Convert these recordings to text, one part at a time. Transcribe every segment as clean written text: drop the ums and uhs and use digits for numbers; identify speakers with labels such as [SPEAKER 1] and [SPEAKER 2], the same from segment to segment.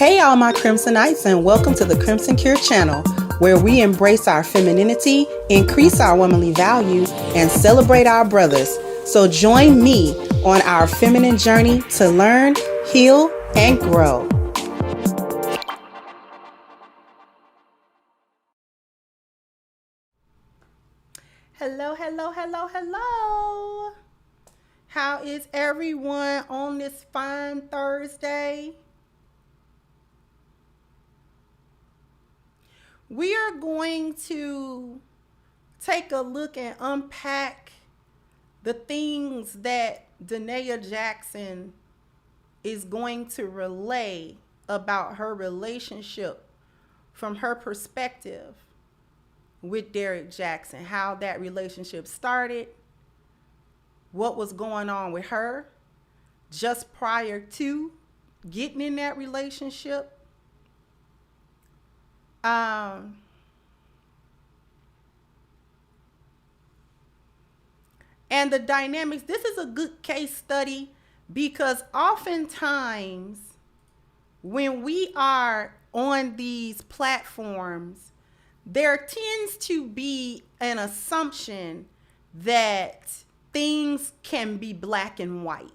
[SPEAKER 1] Hey all my Crimsonites, and welcome to the Crimson Cure channel, where we embrace our femininity, increase our womanly value, and celebrate our brothers. So join me on our feminine journey to learn, heal, and grow. Hello, hello, hello, hello. How is everyone on this fine Thursday? We are going to take a look and unpack the things that Danae Jackson is going to relay about her relationship from her perspective with Derrick Jackson, how that relationship started, what was going on with her just prior to getting in that relationship. And the dynamics. This is a good case study because oftentimes when we are on these platforms, there tends to be an assumption that things can be black and white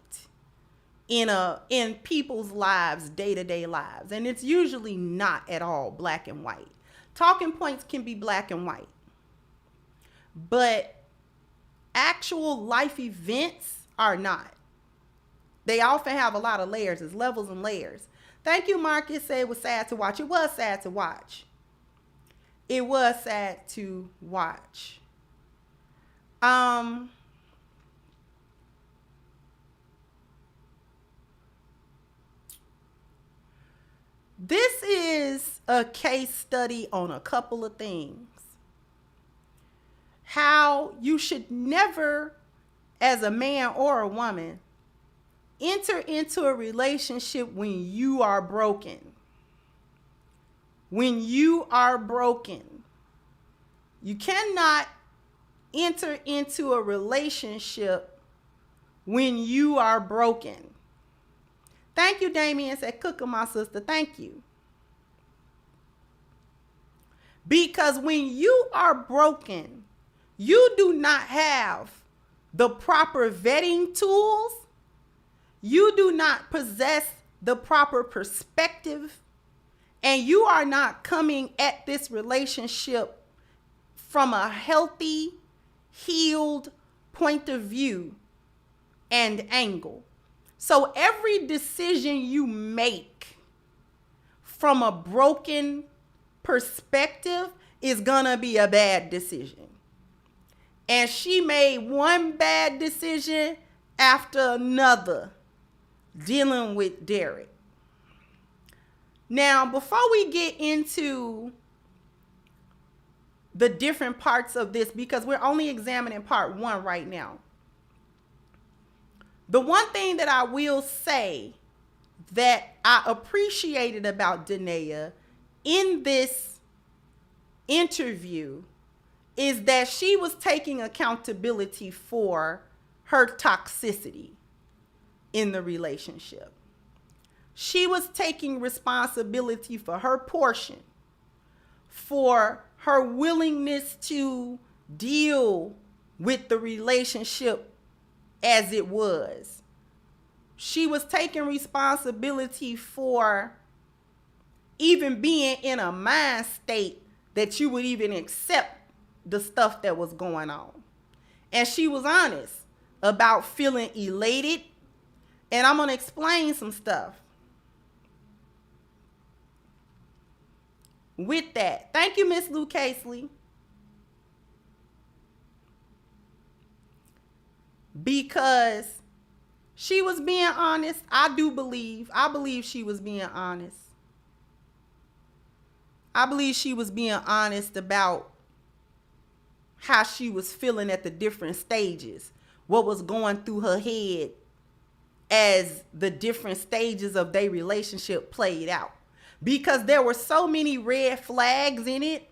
[SPEAKER 1] in people's lives, day-to-day lives. And it's usually not at all black and white. Talking points can be black and white. But actual life events are not. They often have a lot of layers. It's levels and layers. Thank you, Marcus. Said it was sad to watch. It was sad to watch. It was sad to watch. This is a case study on a couple of things. How you should never, as a man or a woman, enter into a relationship when you are broken. When you are broken. You cannot enter into a relationship when you are broken. Thank you, Damien. Said, cooking my sister. Thank you. Because when you are broken, you do not have the proper vetting tools. You do not possess the proper perspective. And you are not coming at this relationship from a healthy, healed point of view and angle. So every decision you make from a broken perspective is gonna be a bad decision. And she made one bad decision after another dealing with Derrick. Now, before we get into the different parts of this, because we're only examining part one right now, the one thing that I will say that I appreciated about Danae in this interview is that she was taking accountability for her toxicity in the relationship. She was taking responsibility for her portion, for her willingness to deal with the relationship as it was. She was taking responsibility for even being in a mind state that you would even accept the stuff that was going on. And she was honest about feeling elated. And I'm going to explain some stuff with that. Thank you, Miss Lou Casely. Because she was being honest. I believe she was being honest. I believe she was being honest about how she was feeling at the different stages, what was going through her head as the different stages of their relationship played out. Because there were so many red flags in it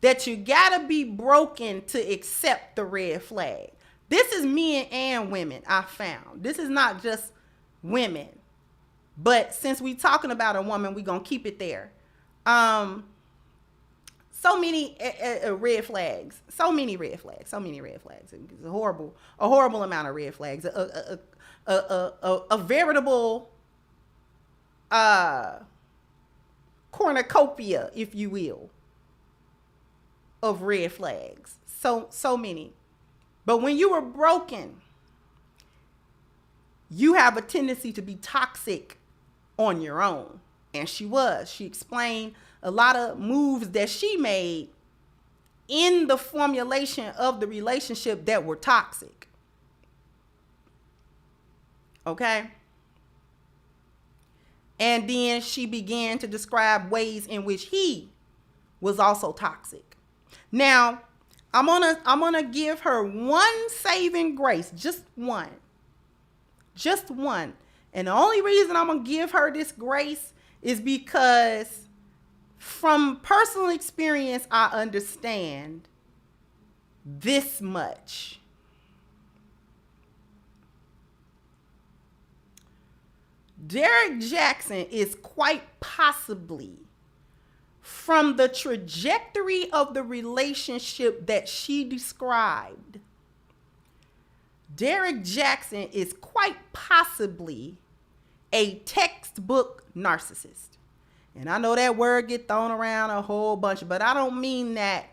[SPEAKER 1] that you gotta be broken to accept the red flag. This is men and women, I found. This is not just women. But since we talking about a woman, we gonna keep it there. So many red flags. So many red flags. It's a horrible amount of red flags. A veritable cornucopia, if you will, of red flags. So many. But when you were broken, you have a tendency to be toxic on your own. And she explained a lot of moves that she made in the formulation of the relationship that were toxic. Okay? And then she began to describe ways in which he was also toxic. Now, I'm gonna give her one saving grace, just one. And the only reason I'm gonna give her this grace is because from personal experience, I understand this much. Derek Jackson is quite possibly, from the trajectory of the relationship that she described, Derek Jackson is quite possibly a textbook narcissist. And I know that word get thrown around a whole bunch, but I don't mean that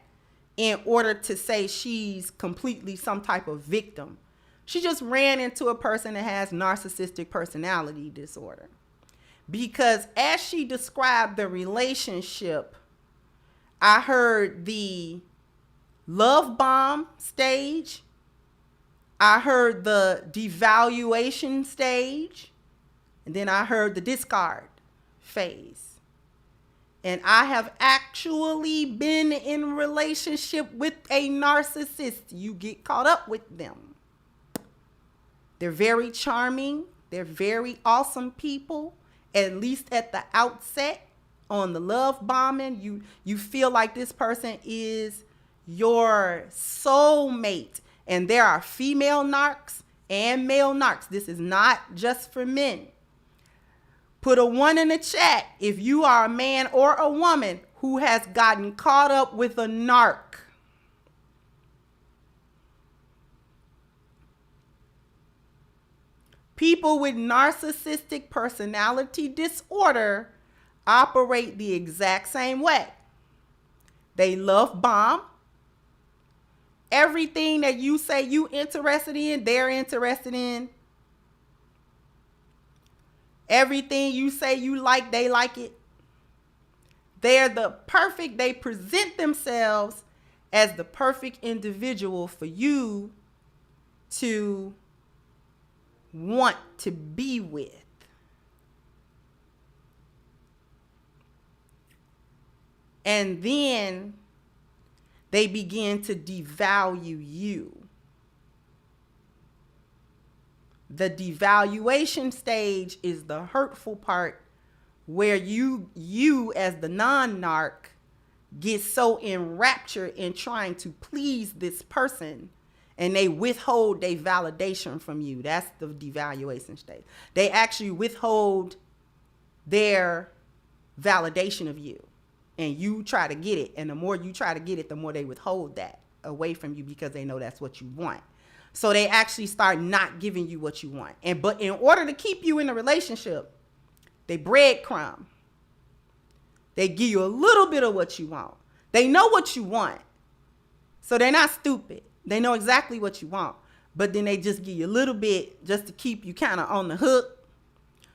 [SPEAKER 1] in order to say she's completely some type of victim. She just ran into a person that has narcissistic personality disorder. Because as she described the relationship, I heard the love bomb stage. I heard the devaluation stage. And then I heard the discard phase. And I have actually been in a relationship with a narcissist. You get caught up with them. They're very charming. They're very awesome people. At least at the outset, on the love bombing, you feel like this person is your soulmate. And there are female narcs and male narcs. This is not just for men. Put a 1 in the chat if you are a man or a woman who has gotten caught up with a narc. People with narcissistic personality disorder operate the exact same way. They love bomb. Everything that you say you interested in, they're interested in. Everything you say you like, they like it. They present themselves as the perfect individual for you to want to be with. And then they begin to devalue you. The devaluation stage is the hurtful part where you as the non-narc get so enraptured in trying to please this person and they withhold their validation from you. That's the devaluation stage. They actually withhold their validation of you and you try to get it. And the more you try to get it, the more they withhold that away from you because they know that's what you want. So they actually start not giving you what you want. But in order to keep you in a relationship, they breadcrumb. They give you a little bit of what you want. They know what you want. So they're not stupid. They know exactly what you want. But then they just give you a little bit just to keep you kind of on the hook.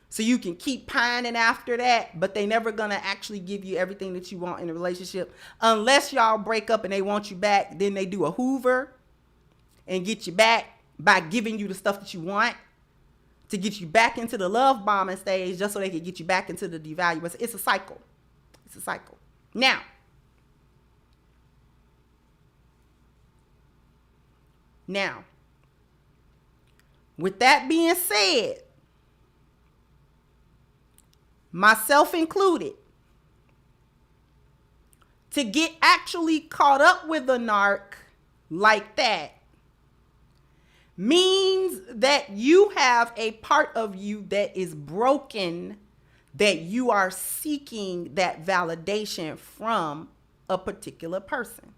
[SPEAKER 1] So you can keep pining after that. But they never going to actually give you everything that you want in a relationship. Unless y'all break up and they want you back. Then they do a Hoover and get you back by giving you the stuff that you want to get you back into the love bombing stage just so they can get you back into the devaluation. It's a cycle. It's a cycle. Now, with that being said, myself included, to get actually caught up with a narc like that means that you have a part of you that is broken that you are seeking that validation from a particular person,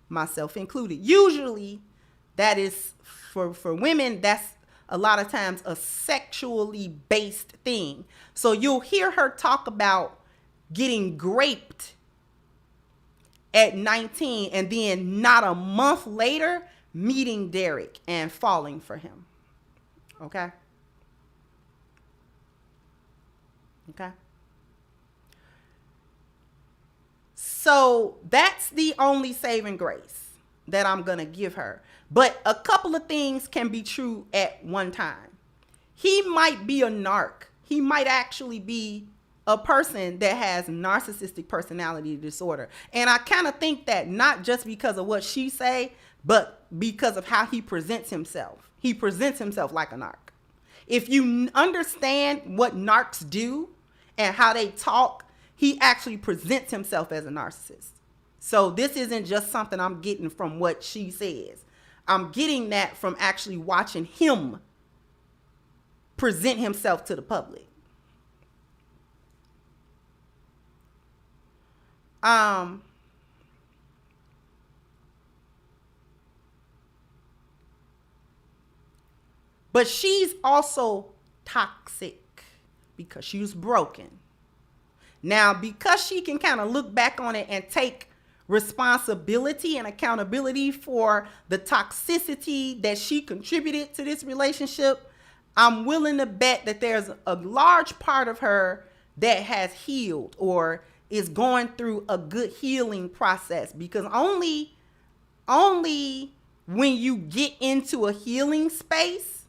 [SPEAKER 1] myself included. Usually that is for women, that's a lot of times a sexually based thing. So you'll hear her talk about getting raped at 19 and then not a month later meeting Derek and falling for him. Okay? Okay? So that's the only saving grace that I'm going to give her. But a couple of things can be true at one time. He might be a narc. He might actually be a person that has narcissistic personality disorder. And I kind of think that not just because of what she say, but because of how he presents himself. He presents himself like a narc. If you understand what narcs do and how they talk, he actually presents himself as a narcissist. So this isn't just something I'm getting from what she says. I'm getting that from actually watching him present himself to the public. But she's also toxic because she was broken. Now, because she can kind of look back on it and take responsibility and accountability for the toxicity that she contributed to this relationship, I'm willing to bet that there's a large part of her that has healed or is going through a good healing process, because only when you get into a healing space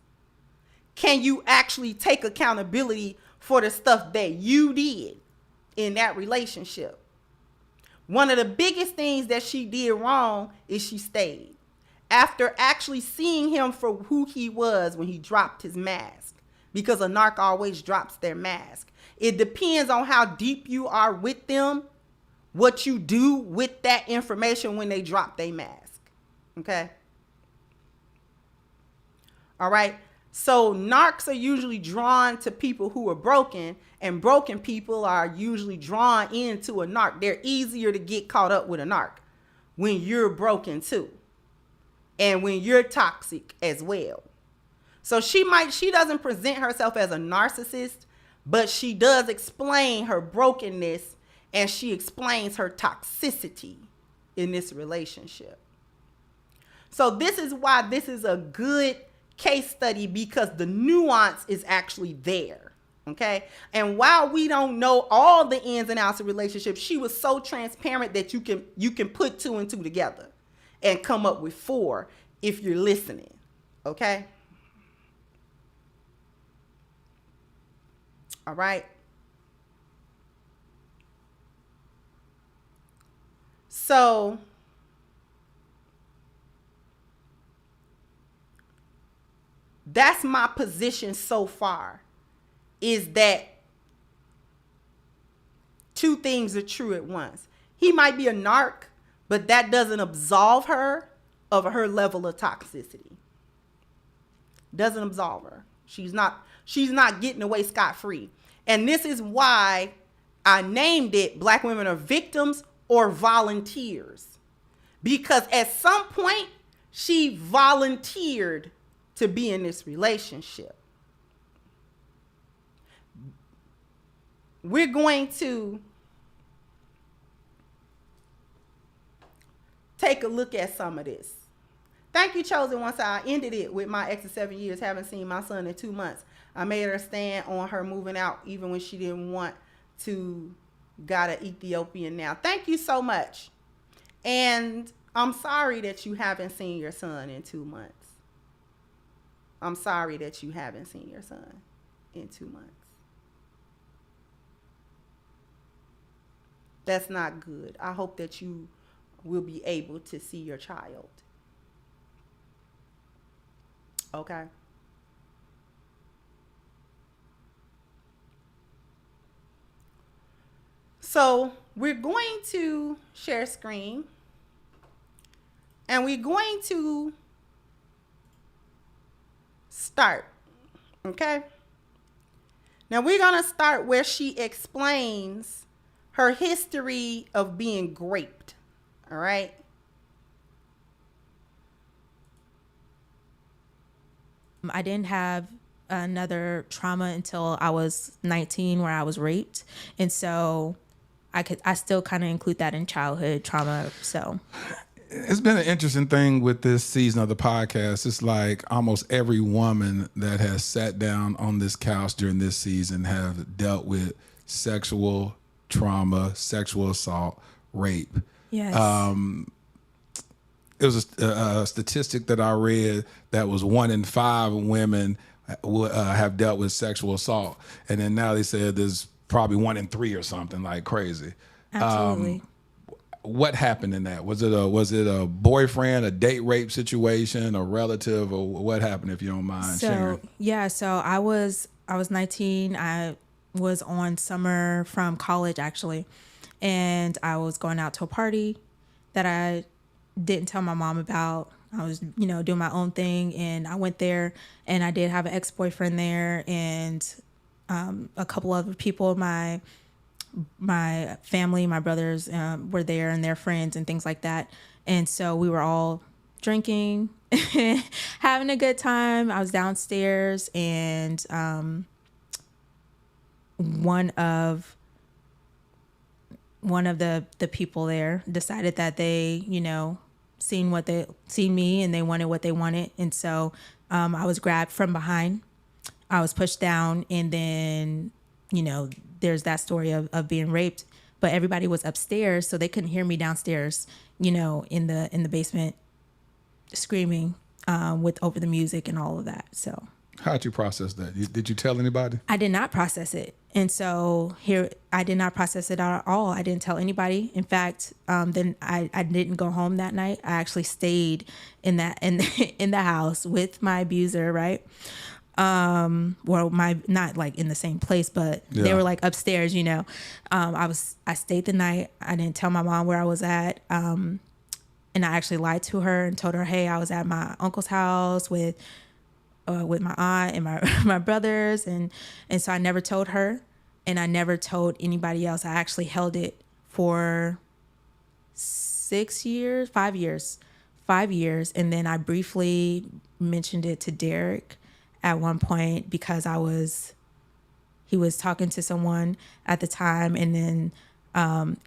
[SPEAKER 1] can you actually take accountability for the stuff that you did in that relationship. One of the biggest things that she did wrong is she stayed. After actually seeing him for who he was when he dropped his mask, because a narc always drops their mask. It depends on how deep you are with them, what you do with that information when they drop their mask. Okay? All right? So narcs are usually drawn to people who are broken, and broken people are usually drawn into a narc. They're easier to get caught up with a narc when you're broken too, and when you're toxic as well. So she doesn't present herself as a narcissist, but she does explain her brokenness, and she explains her toxicity in this relationship. So this is why this is a good case study, because the nuance is actually there. Okay. And while we don't know all the ins and outs of relationships, she was so transparent that you can put two and two together and come up with four if you're listening. Okay. All right. So that's my position so far, is that two things are true at once. He might be a narc, but that doesn't absolve her of her level of toxicity. Doesn't absolve her. She's not getting away scot-free. And this is why I named it Black Women Are Victims or Volunteers. Because at some point, she volunteered to be in this relationship. We're going to take a look at some of this. Thank you, Chosen One. I ended it with my ex of 7 years, haven't seen my son in 2 months. I made her stand on her moving out even when she didn't want to. Got an Ethiopian now. Thank you so much. And I'm sorry that you haven't seen your son in 2 months. I'm sorry that you haven't seen your son in 2 months. That's not good. I hope that you will be able to see your child. Okay. So we're going to share screen, and we're going to start. Okay. Now we're going to start where she explains her history of being raped. All right.
[SPEAKER 2] I didn't have another trauma until I was 19 where I was raped. And so I still kind of include that in childhood trauma. So
[SPEAKER 3] it's been an interesting thing with this season of the podcast. It's like almost every woman that has sat down on this couch during this season have dealt with sexual trauma, sexual assault, rape.
[SPEAKER 2] yes.
[SPEAKER 3] It was a statistic that I read that was 1 in 5 women have dealt with sexual assault, and then now they said there's probably 1 in 3 or something, like crazy.
[SPEAKER 2] Absolutely.
[SPEAKER 3] What happened in that? Was it a boyfriend, a date rape situation, a relative, or what happened, if you don't mind sharing?
[SPEAKER 2] So I was 19. I was on summer from college actually, and I was going out to a party that I didn't tell my mom about. I was, doing my own thing, and I went there, and I did have an ex-boyfriend there, and a couple other people, my family, my brothers were there, and their friends and things like that. And so we were all drinking, having a good time. I was downstairs, and one of the people there decided that they, seen me and they wanted what they wanted. And so I was grabbed from behind. I was pushed down, and then, there's that story of being raped, but everybody was upstairs, so they couldn't hear me downstairs, in the basement screaming with over the music and all of that. So
[SPEAKER 3] How'd you process that? Did you tell anybody?
[SPEAKER 2] I did not process it. And so I did not process it at all. I didn't tell anybody. In fact, then I didn't go home that night. I actually stayed in the house with my abuser, right? Well, not like in the same place, but they were like upstairs, I stayed the night. I didn't tell my mom where I was at. And I actually lied to her and told her, hey, I was at my uncle's house with my aunt and my brothers. And so I never told her, and I never told anybody else. I actually held it for 5 years. And then I briefly mentioned it to Derek at one point because he was talking to someone at the time. And then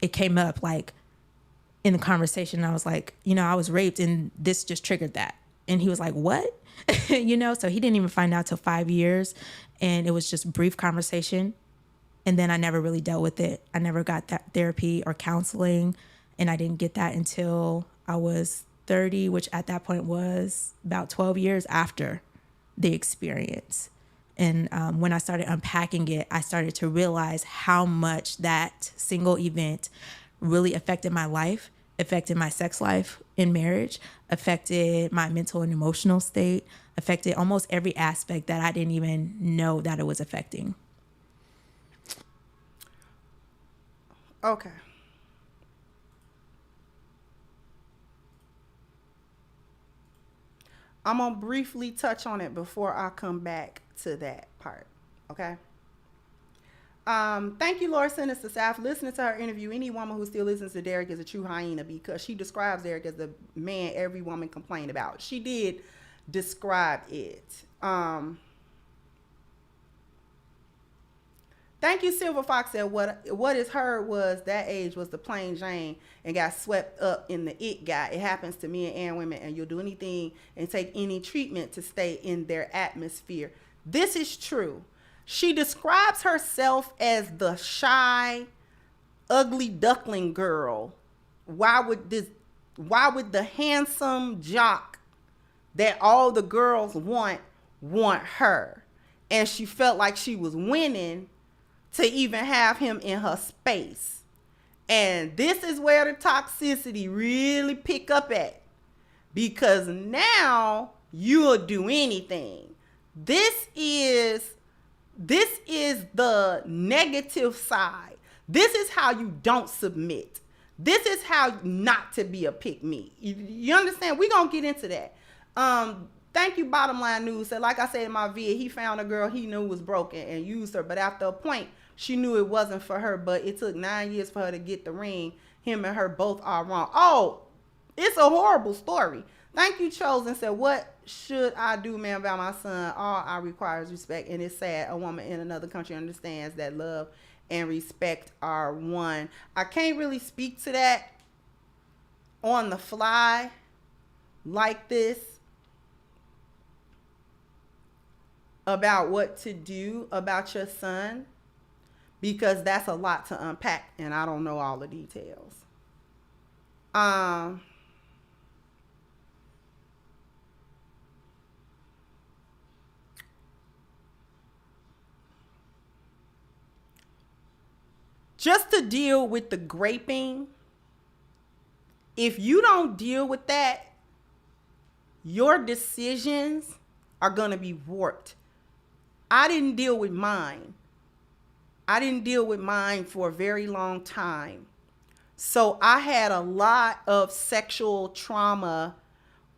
[SPEAKER 2] it came up like in the conversation. I was like, I was raped, and this just triggered that. And he was like, what? So he didn't even find out till 5 years, and it was just brief conversation. And then I never really dealt with it. I never got that therapy or counseling, and I didn't get that until I was 30, which at that point was about 12 years after the experience. And when I started unpacking it, I started to realize how much that single event really affected my life, affected my sex life in marriage, affected my mental and emotional state, affected almost every aspect that I didn't even know that it was affecting.
[SPEAKER 1] Okay. I'm going to briefly touch on it before I come back to that part. Okay. Thank you, Laura Sinister South. Listening to her interview, any woman who still listens to Derek is a true hyena, because she describes Derek as the man every woman complained about. She did describe it. Thank you, Silver Fox said, what is heard was that age was the plain Jane and got swept up in the it guy. It happens to men and women, and you'll do anything and take any treatment to stay in their atmosphere. This is true. She describes herself as the shy, ugly duckling girl. Why would the handsome jock that all the girls want her? And she felt like she was winning to even have him in her space. And this is where the toxicity really pick up at, because now you'll do anything. This is the negative side. This is how you don't submit. This is how not to be a pick me. You understand? We're going to get into that. Thank you, Bottom Line News. Said, like I said in my vid, he found a girl he knew was broken and used her. But after a point, she knew it wasn't for her. But it took 9 years for her to get the ring. Him and her both are wrong. Oh, it's a horrible story. Thank you, Chosen. Said, what should I do, man, about my son? All I require is respect. And it's sad a woman in another country understands that love and respect are one. I can't really speak to that on the fly like this about what to do about your son, because that's a lot to unpack and I don't know all the details. Just to deal with the graping, if you don't deal with that, your decisions are going to be warped. I didn't deal with mine. I didn't deal with mine for a very long time. So I had a lot of sexual trauma,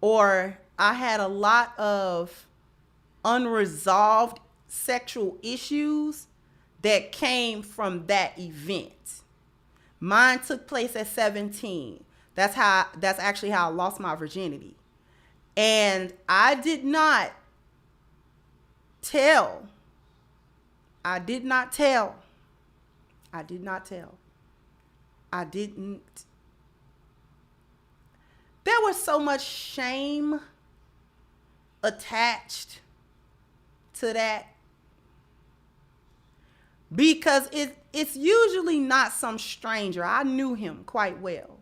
[SPEAKER 1] or I had a lot of unresolved sexual issues that came from that event. Mine took place at 17. That's actually how I lost my virginity. And I did not tell. I didn't. There was so much shame attached to that, because it's usually not some stranger. I knew him quite well.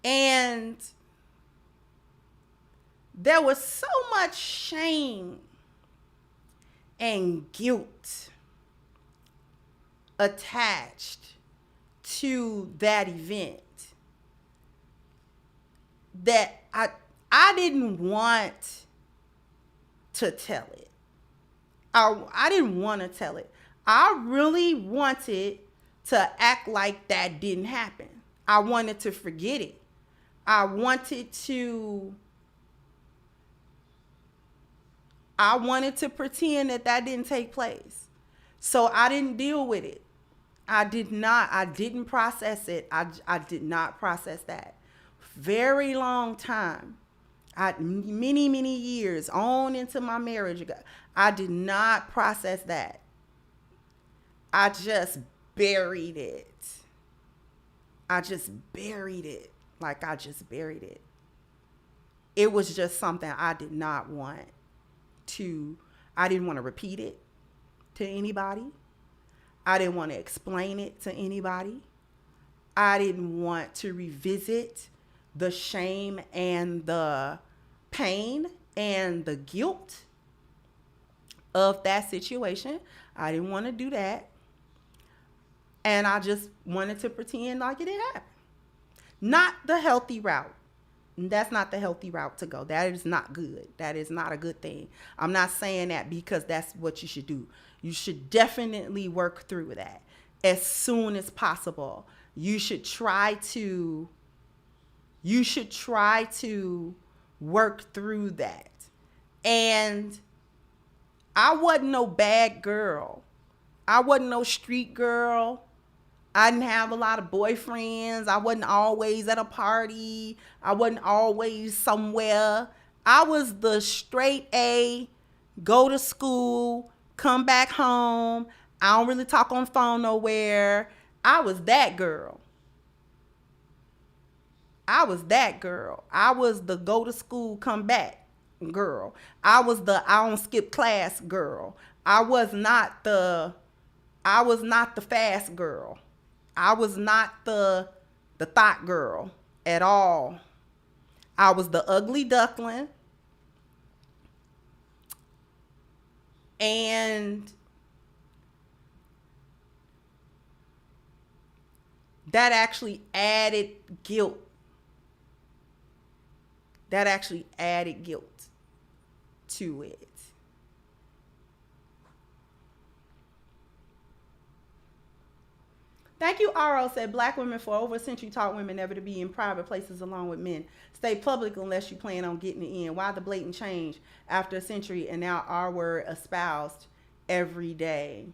[SPEAKER 1] And there was so much shame and guilt attached to that event that I didn't want to tell it. I didn't want to tell it. I really wanted to act like that didn't happen. I wanted to forget it. I wanted to pretend that didn't take place. So I didn't deal with it. I didn't process it. I did not process that. Very long time. Many years on into my marriage, I did not process that. I just buried it. It was just something I did not want to, I didn't want to repeat it to anybody. I didn't want to explain it to anybody. I didn't want to revisit the shame and the pain and the guilt of that situation. I didn't want to do that. And I just wanted to pretend like it didn't happen. Not the healthy route. That's not the healthy route to go. That is not good. That is not a good thing. I'm not saying that because that's what you should do. You should definitely work through that as soon as possible. You should try to work through that. And I wasn't no bad girl. I wasn't no street girl. I didn't have a lot of boyfriends. I wasn't always at a party. I wasn't always somewhere. I was the straight A, go to school, come back home. I don't really talk on the phone nowhere. I was that girl. I was the go to school, come back girl. I was the I don't skip class girl. I was not the fast girl. I was not the thought girl at all. I was the ugly duckling. And that actually added guilt. To it. Thank you, RO said Black women for over a century taught women never to be in private places along with men. Stay public unless you plan on getting it in. Why the blatant change after a century and now our word espoused every day?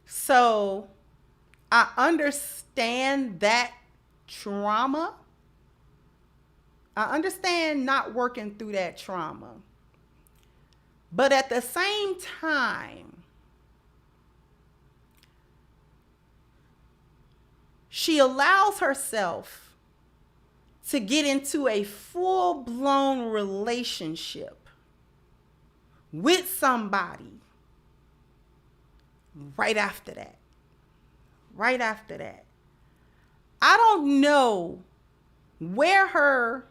[SPEAKER 1] So I understand that trauma. I understand not working through that trauma. But at the same time, she allows herself to get into a full-blown relationship with somebody right after that. Right after that. I don't know where her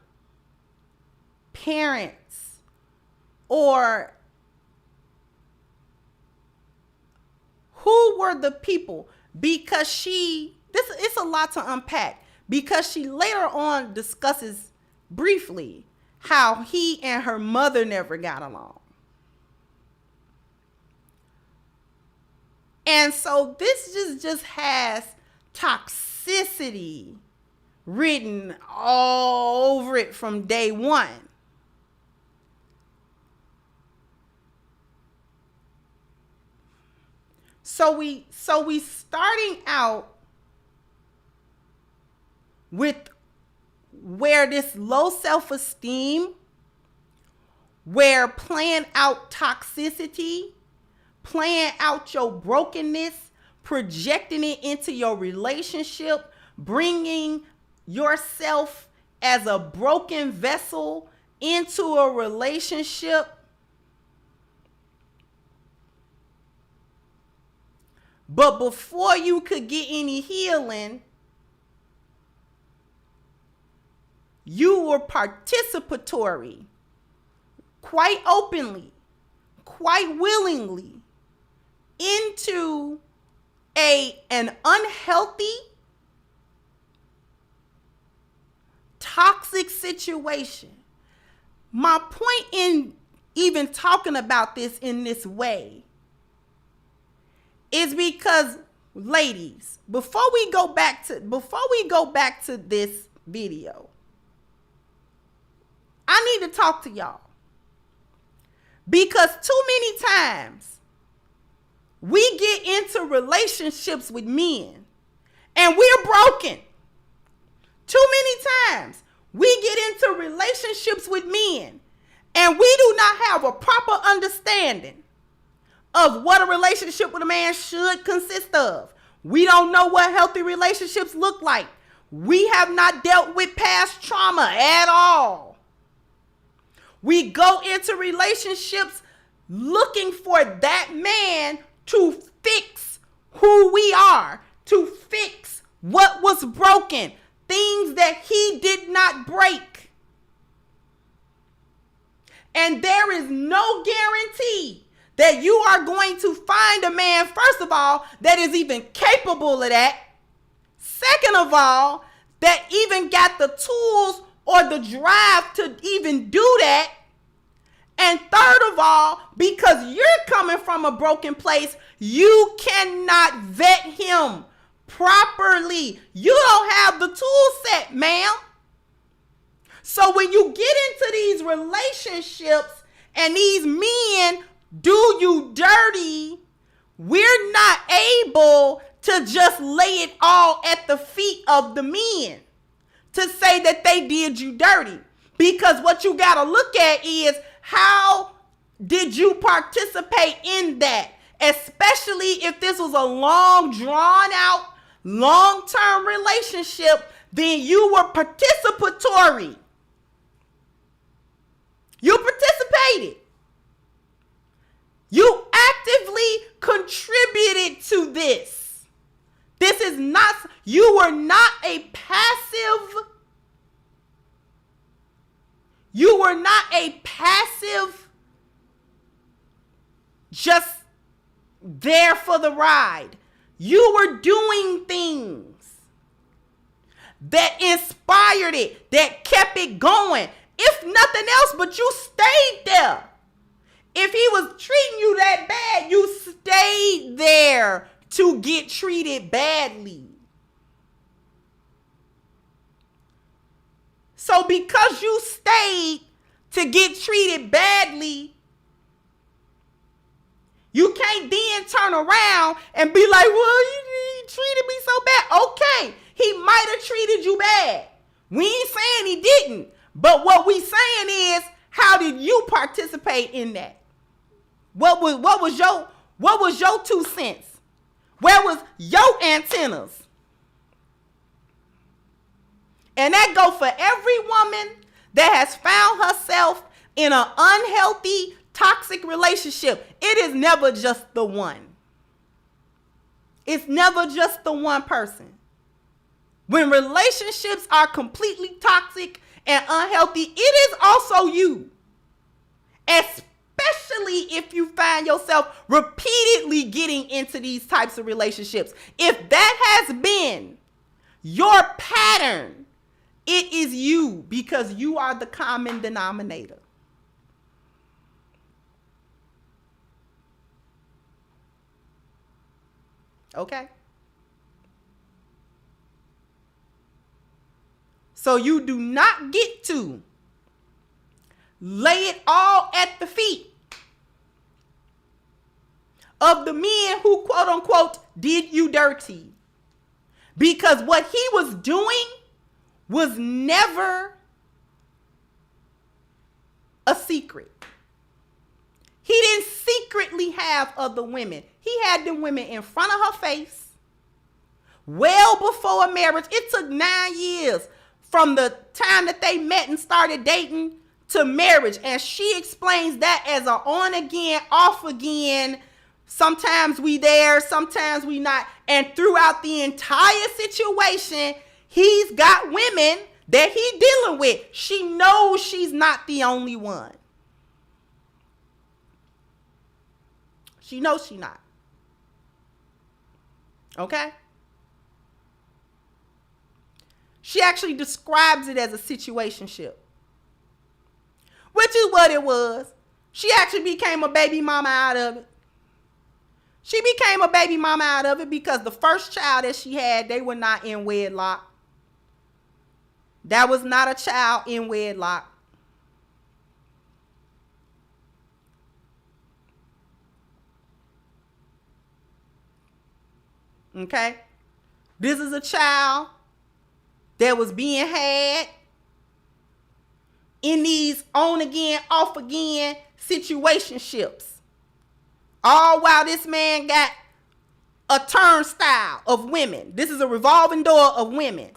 [SPEAKER 1] parents or who were the people, because it's a lot to unpack, because she later on discusses briefly how he and her mother never got along. And so this just has toxicity written all over it from day one. So we starting out with where this low self-esteem, where playing out toxicity, playing out your brokenness, projecting it into your relationship, bringing yourself as a broken vessel into a relationship. But before you could get any healing, you were participatory, quite openly, quite willingly, into an unhealthy, toxic situation. My point in even talking about this in this way is because, ladies, before we go back to this video, I need to talk to y'all. Because too many times we get into relationships with men and we're broken. Too many times we get into relationships with men and we do not have a proper understanding of what a relationship with a man should consist of. We don't know what healthy relationships look like. We have not dealt with past trauma at all. We go into relationships looking for that man to fix who we are, to fix what was broken, things that he did not break. And there is no guarantee that you are going to find a man, first of all, that is even capable of that. Second of all, that even got the tools or the drive to even do that. And third of all, because you're coming from a broken place, you cannot vet him properly. You don't have the tool set, ma'am. So when you get into these relationships and these men do you dirty, we're not able to just lay it all at the feet of the men to say that they did you dirty. Because what you got to look at is, how did you participate in that? Especially if this was a long, drawn out, long-term relationship, then you were participatory. You participated. You actively contributed to this. This is not, you were not a passive. You were not a passive, just there for the ride. You were doing things that inspired it, that kept it going. If nothing else, but you stayed there. If he was treating you that bad, you stayed there to get treated badly. So because you stayed to get treated badly, you can't then turn around and be like, well, he treated me so bad. Okay, he might have treated you bad. We ain't saying he didn't. But what we saying is, how did you participate in that? What was your 2 cents? Where was your antennas? And that go for every woman that has found herself in an unhealthy, toxic relationship. It is never just the one. It's never just the one person. When relationships are completely toxic and unhealthy, it is also you. Especially if you find yourself repeatedly getting into these types of relationships. If that has been your pattern, it is you, because you are the common denominator. Okay? So you do not get to lay it all at the feet of the men who, quote unquote, did you dirty. Because what he was doing was never a secret. He didn't secretly have other women. He had them women in front of her face well before a marriage. It took 9 years from the time that they met and started dating to marriage. And she explains that as a on again, off again. Sometimes we there, sometimes we not. And throughout the entire situation, he's got women that he dealing with. She knows she's not the only one. She knows she not. Okay? She actually describes it as a situationship, which is what it was. She actually became a baby mama out of it. She became a baby mama out of it because the first child that she had, they were not in wedlock. That was not a child in wedlock. Okay? This is a child that was being had in these on again, off again situationships. All while this man got a turnstile of women. This is a revolving door of women.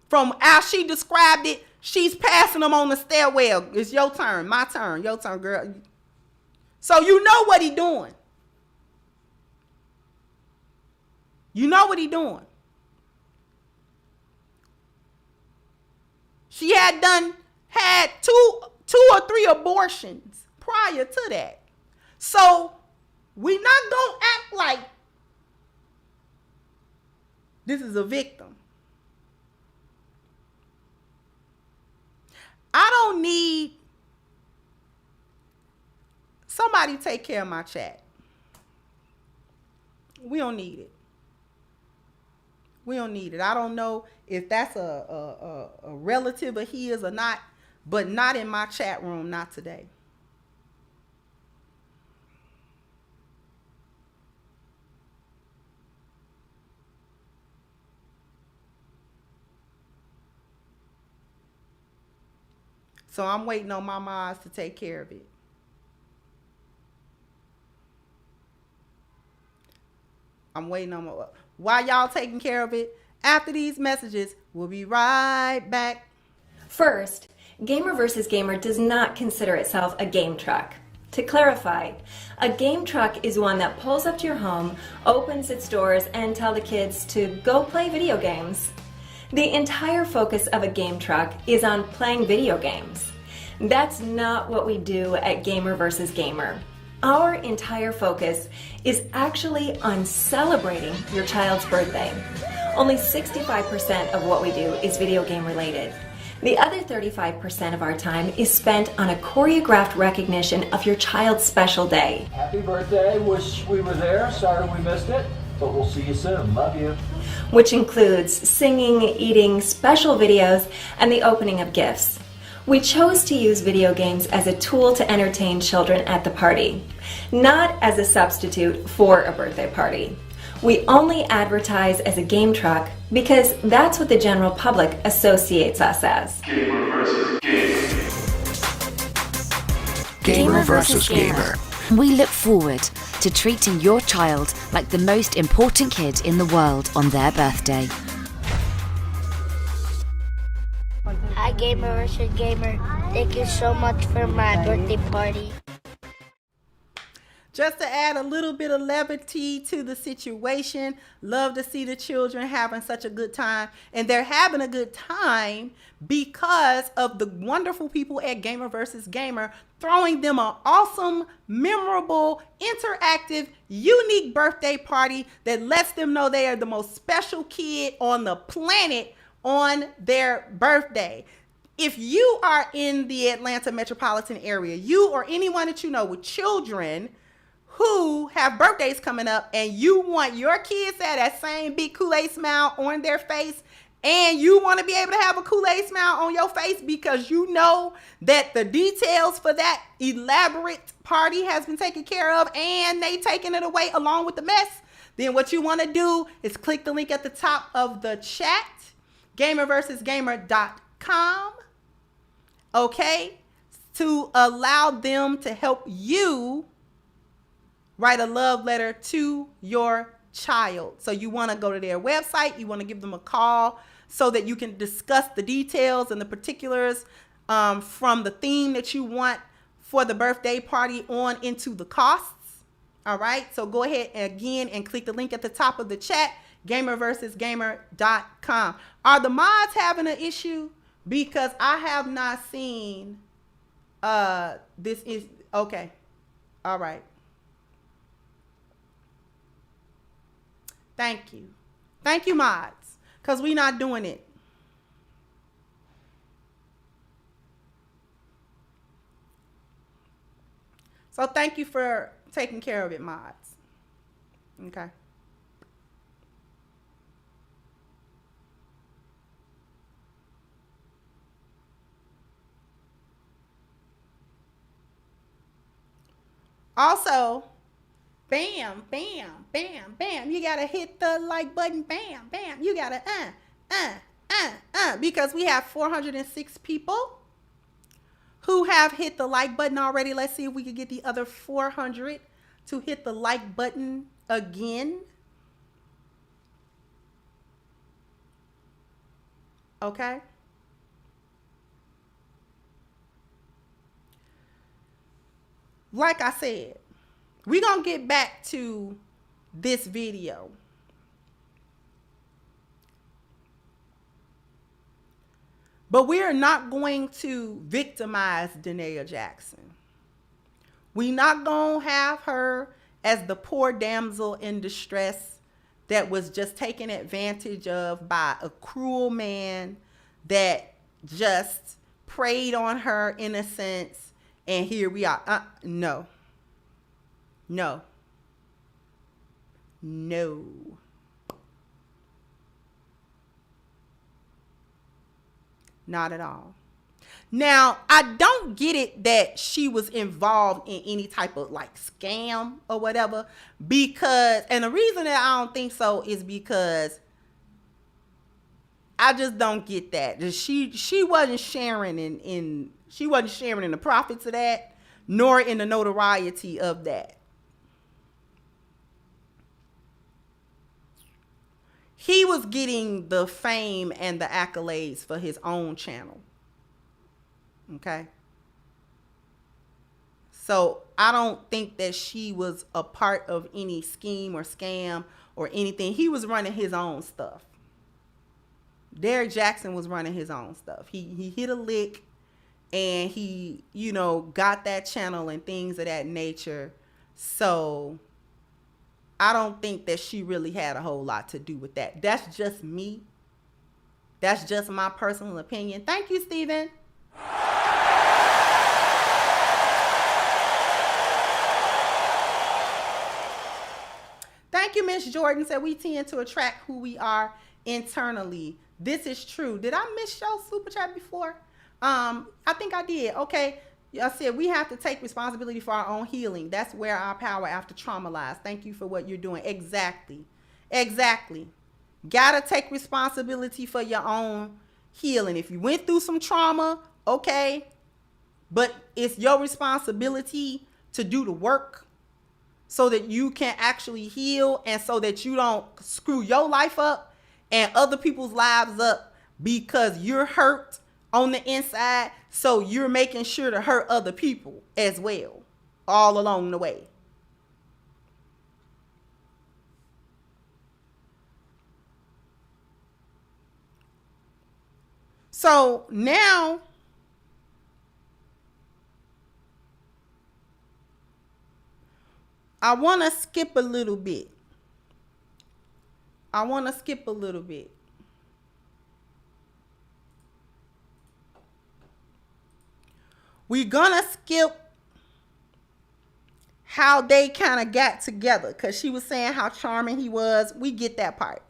[SPEAKER 1] From how she described it, she's passing them on the stairwell. It's your turn, my turn, your turn, girl. So you know what he doing. You know what he doing. She had two or three abortions prior to that. So we not gonna act like this is a victim. I don't need somebody take care of my chat. We don't need it. We don't need it. I don't know if that's a relative of his or not, but not in my chat room, not today. So I'm waiting on my moms to take care of it. I'm waiting on while y'all taking care of it. After these messages, we'll be right back.
[SPEAKER 4] First, Gamer vs. Gamer does not consider itself a game truck. To clarify, a game truck is one that pulls up to your home, opens its doors, and tells the kids to go play video games. The entire focus of a game truck is on playing video games. That's not what we do at Gamer vs. Gamer. Our entire focus is actually on celebrating your child's birthday. Only 65% of what we do is video game related. The other 35% of our time is spent on a choreographed recognition of your child's special day.
[SPEAKER 5] Happy birthday. Wish we were there. Sorry we missed it. But we'll see you soon. Love you.
[SPEAKER 4] Which includes singing, eating, special videos, and the opening of gifts. We chose to use video games as a tool to entertain children at the party, not as a substitute for a birthday party. We only advertise as a game truck because that's what the general public associates us as.
[SPEAKER 6] Gamer versus gamer.
[SPEAKER 7] Gamer versus gamer.
[SPEAKER 8] We look forward to treating your child like the most important kid in the world on their birthday.
[SPEAKER 9] Hi, Gamer versus Gamer. Thank you so much for my birthday party.
[SPEAKER 1] Just to add a little bit of levity to the situation, love to see the children having such a good time. And they're having a good time because of the wonderful people at Gamer vs. Gamer throwing them an awesome, memorable, interactive, unique birthday party that lets them know they are the most special kid on the planet on their birthday. If you are in the Atlanta metropolitan area, you or anyone that you know with children who have birthdays coming up and you want your kids to have that same big Kool-Aid smile on their face, and you want to be able to have a Kool-Aid smile on your face because you know that the details for that elaborate party has been taken care of and they taking it away along with the mess, then what you want to do is click the link at the top of the chat, gamerversusgamer.com, okay, to allow them to help you write a love letter to your child. So you want to go to their website, you want to give them a call so that you can discuss the details and the particulars from the theme that you want for the birthday party on into the costs. All right, so go ahead again and click the link at the top of the chat, gamerversusgamer.com. Are the mods having an issue? Because I have not seen this is okay. All right. Thank you. Thank you, mods, because we're not doing it. So thank you for taking care of it, mods. Okay. Also, bam, bam, bam, bam. You gotta hit the like button. Bam, bam. You gotta because we have 406 people who have hit the like button already. Let's see if we can get the other 400 to hit the like button again. Okay. Like I said, we're going to get back to this video. But we're not going to victimize Danae Jackson. We're not going to have her as the poor damsel in distress that was just taken advantage of by a cruel man that just preyed on her innocence. And here we are. No. No. No. Not at all. Now, I don't get it that she was involved in any type of like scam or whatever, because, and the reason that I don't think so is because I just don't get that. She wasn't sharing in she wasn't sharing in the profits of that, nor in the notoriety of that. He was getting the fame and the accolades for his own channel. Okay. So I don't think that she was a part of any scheme or scam or anything. He was running his own stuff. Derrick Jackson was running his own stuff. He hit a lick and he, you know, got that channel and things of that nature. So I don't think that she really had a whole lot to do with that. That's just me. That's just my personal opinion. Thank you, Stephen. Thank you, Miss Jordan. Said we tend to attract who we are internally. This is true. Did I miss your super chat before? I think I did. Okay. I said we have to take responsibility for our own healing. That's where our power after trauma lies. Thank you for what you're doing. Exactly. Gotta take responsibility for your own healing. If you went through some trauma, okay, but it's your responsibility to do the work so that you can actually heal and so that you don't screw your life up and other people's lives up because you're hurt on the inside. So you're making sure to hurt other people as well, all along the way. So now I want to skip a little bit. We're going to skip how they kind of got together because she was saying how charming he was. We get that part.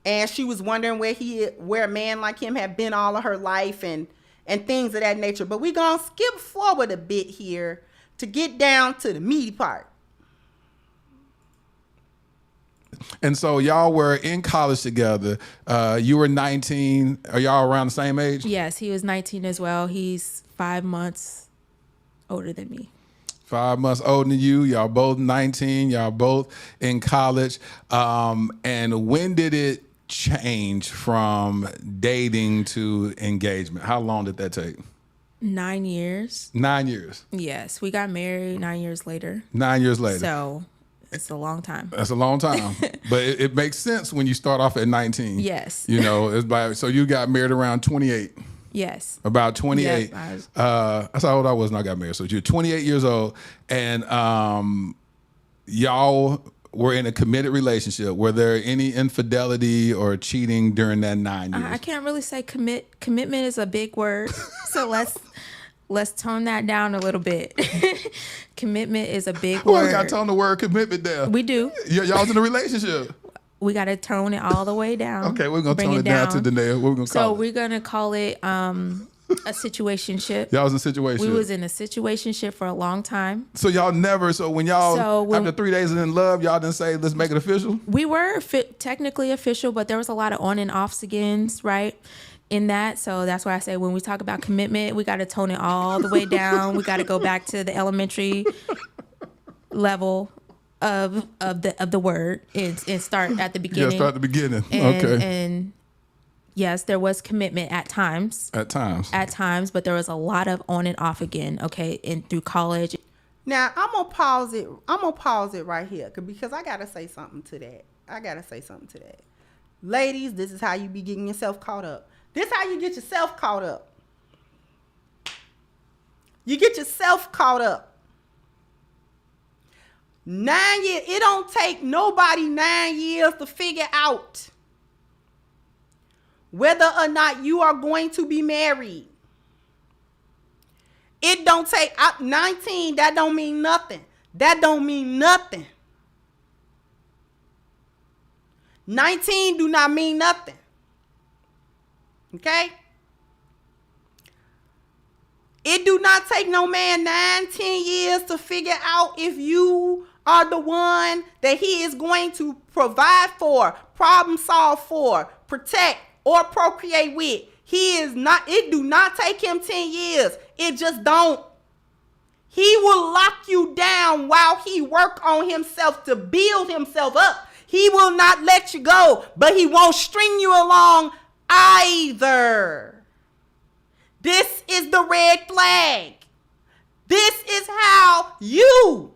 [SPEAKER 1] And she was wondering where a man like him had been all of her life and things of that nature. But we're going to skip forward a bit here to get down to the meaty part.
[SPEAKER 3] And so y'all were in college together. You were 19. Are y'all around the same age?
[SPEAKER 2] Yes, he was 19 as well. He's 5 months older than me.
[SPEAKER 3] 5 months older than you. Y'all both 19. Y'all both in college. And when did it change from dating to engagement? How long did that take?
[SPEAKER 2] 9 years.
[SPEAKER 3] 9 years.
[SPEAKER 2] Yes, we got married 9 years later.
[SPEAKER 3] 9 years later.
[SPEAKER 2] So it's a long time.
[SPEAKER 3] That's a long time. But it makes sense when you start off at 19.
[SPEAKER 2] Yes.
[SPEAKER 3] You know, so you got married around 28.
[SPEAKER 2] Yes.
[SPEAKER 3] About 28.
[SPEAKER 2] Yep,
[SPEAKER 3] that's how old I was when I got married. So you're 28 years old, and y'all were in a committed relationship. Were there any infidelity or cheating during that 9 years?
[SPEAKER 2] I can't really say commitment is a big word. So let's tone that down a little bit. Commitment is a big word.
[SPEAKER 3] We got to tone the word commitment down.
[SPEAKER 2] We do.
[SPEAKER 3] Y'all's in a relationship.
[SPEAKER 2] We got to tone it all the way down.
[SPEAKER 3] Okay, we're going to tone it down to Danae. What we're going to call it?
[SPEAKER 2] So we're going to call it a situationship.
[SPEAKER 3] Y'all was in a situationship.
[SPEAKER 2] We was in a situationship for a long time.
[SPEAKER 3] So y'all never, after 3 days in love, y'all didn't say, let's make it official?
[SPEAKER 2] We were technically official, but there was a lot of on and offs agains, right? In that. So that's why I say when we talk about commitment, we got to tone it all the way down. We got to go back to the elementary level of the word and start at the beginning.
[SPEAKER 3] Yeah, start at the beginning.
[SPEAKER 2] Okay. And yes, there was commitment at times.
[SPEAKER 3] At times,
[SPEAKER 2] but there was a lot of on and off again. Okay, and through college.
[SPEAKER 1] Now I'm gonna pause it right here because I gotta say something to that. Ladies, this is how you be getting yourself caught up. This is how you get yourself caught up. You get yourself caught up. 9 years. It don't take nobody 9 years to figure out whether or not you are going to be married. It don't take 19. That don't mean nothing. 19 do not mean nothing. Okay? It do not take no man 9-10 years to figure out if you are the one that he is going to provide for, problem solve for, protect, or procreate with. It do not take him 10 years. It just don't. He will lock you down while he work on himself to build himself up. He will not let you go, but he won't string you along either. This is the red flag. This is how you,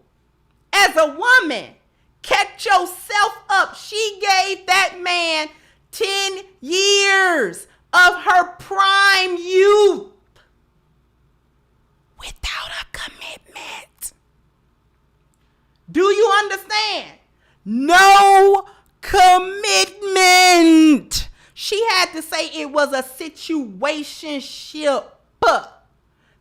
[SPEAKER 1] as a woman, kept yourself up. She gave that man 10 years of her prime youth without a commitment. Do you understand? No commitment. She had to say it was a situationship.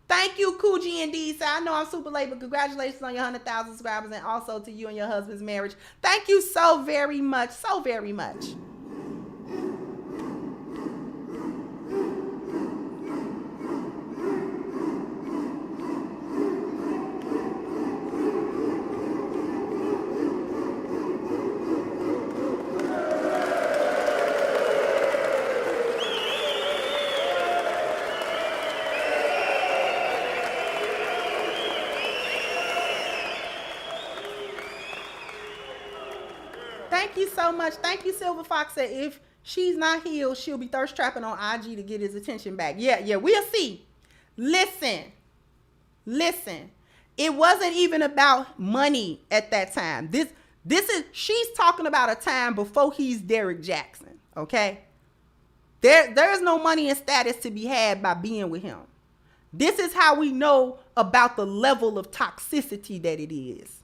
[SPEAKER 1] Thank you, Coogee and D. I know I'm super late, but congratulations on your 100,000 subscribers, and also to you and your husband's marriage. Thank you so very much. So very much. Thank you so much. Thank you, Silver Fox said if she's not healed, she'll be thirst trapping on IG to get his attention back. Yeah, we'll see. Listen. It wasn't even about money at that time. She's talking about a time before he's Derrick Jackson, okay? There's no money and status to be had by being with him. This is how we know about the level of toxicity that it is.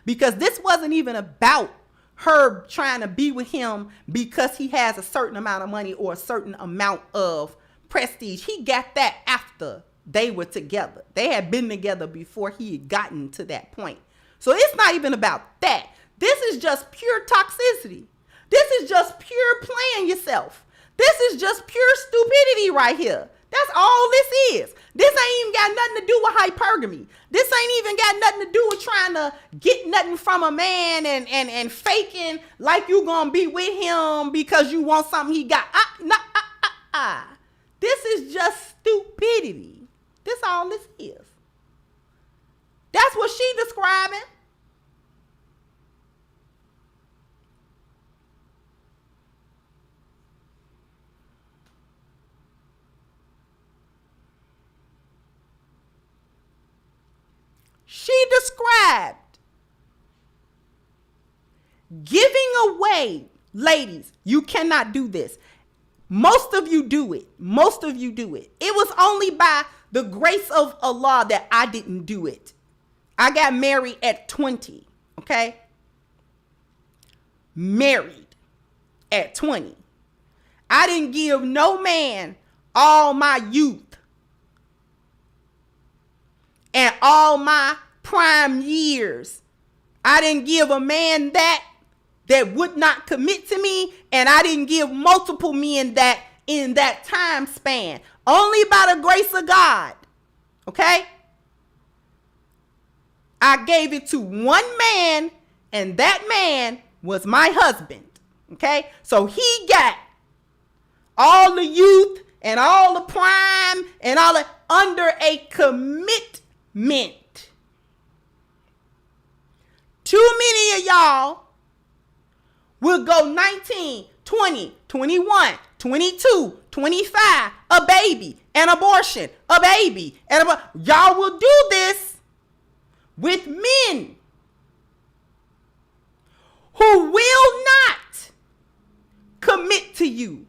[SPEAKER 1] Because this wasn't even about her trying to be with him because he has a certain amount of money or a certain amount of prestige. He got that after they were together. They had been together before he had gotten to that point. So it's not even about that. This is just pure toxicity. This is just pure playing yourself. This is just pure stupidity right here. That's all this is. This ain't even got nothing to do with hypergamy. This ain't even got nothing to do with trying to get nothing from a man and faking like you gonna be with him because you want something he got. This is just stupidity. This all this is. That's what she describing. She described giving away. Ladies, you cannot do this. Most of you do it. It was only by the grace of Allah that I didn't do it. I got married at 20, okay? Married at 20. I didn't give no man all my youth and all my prime years. I didn't give a man that would not commit to me, and I didn't give multiple men that in that time span. Only by the grace of God, okay? I gave it to one man, and that man was my husband, okay? So he got all the youth and all the prime and all the under a commitment. Too many of y'all will go 19, 20, 21, 22, 25, a baby, an abortion, a baby, and y'all will do this with men who will not commit to you.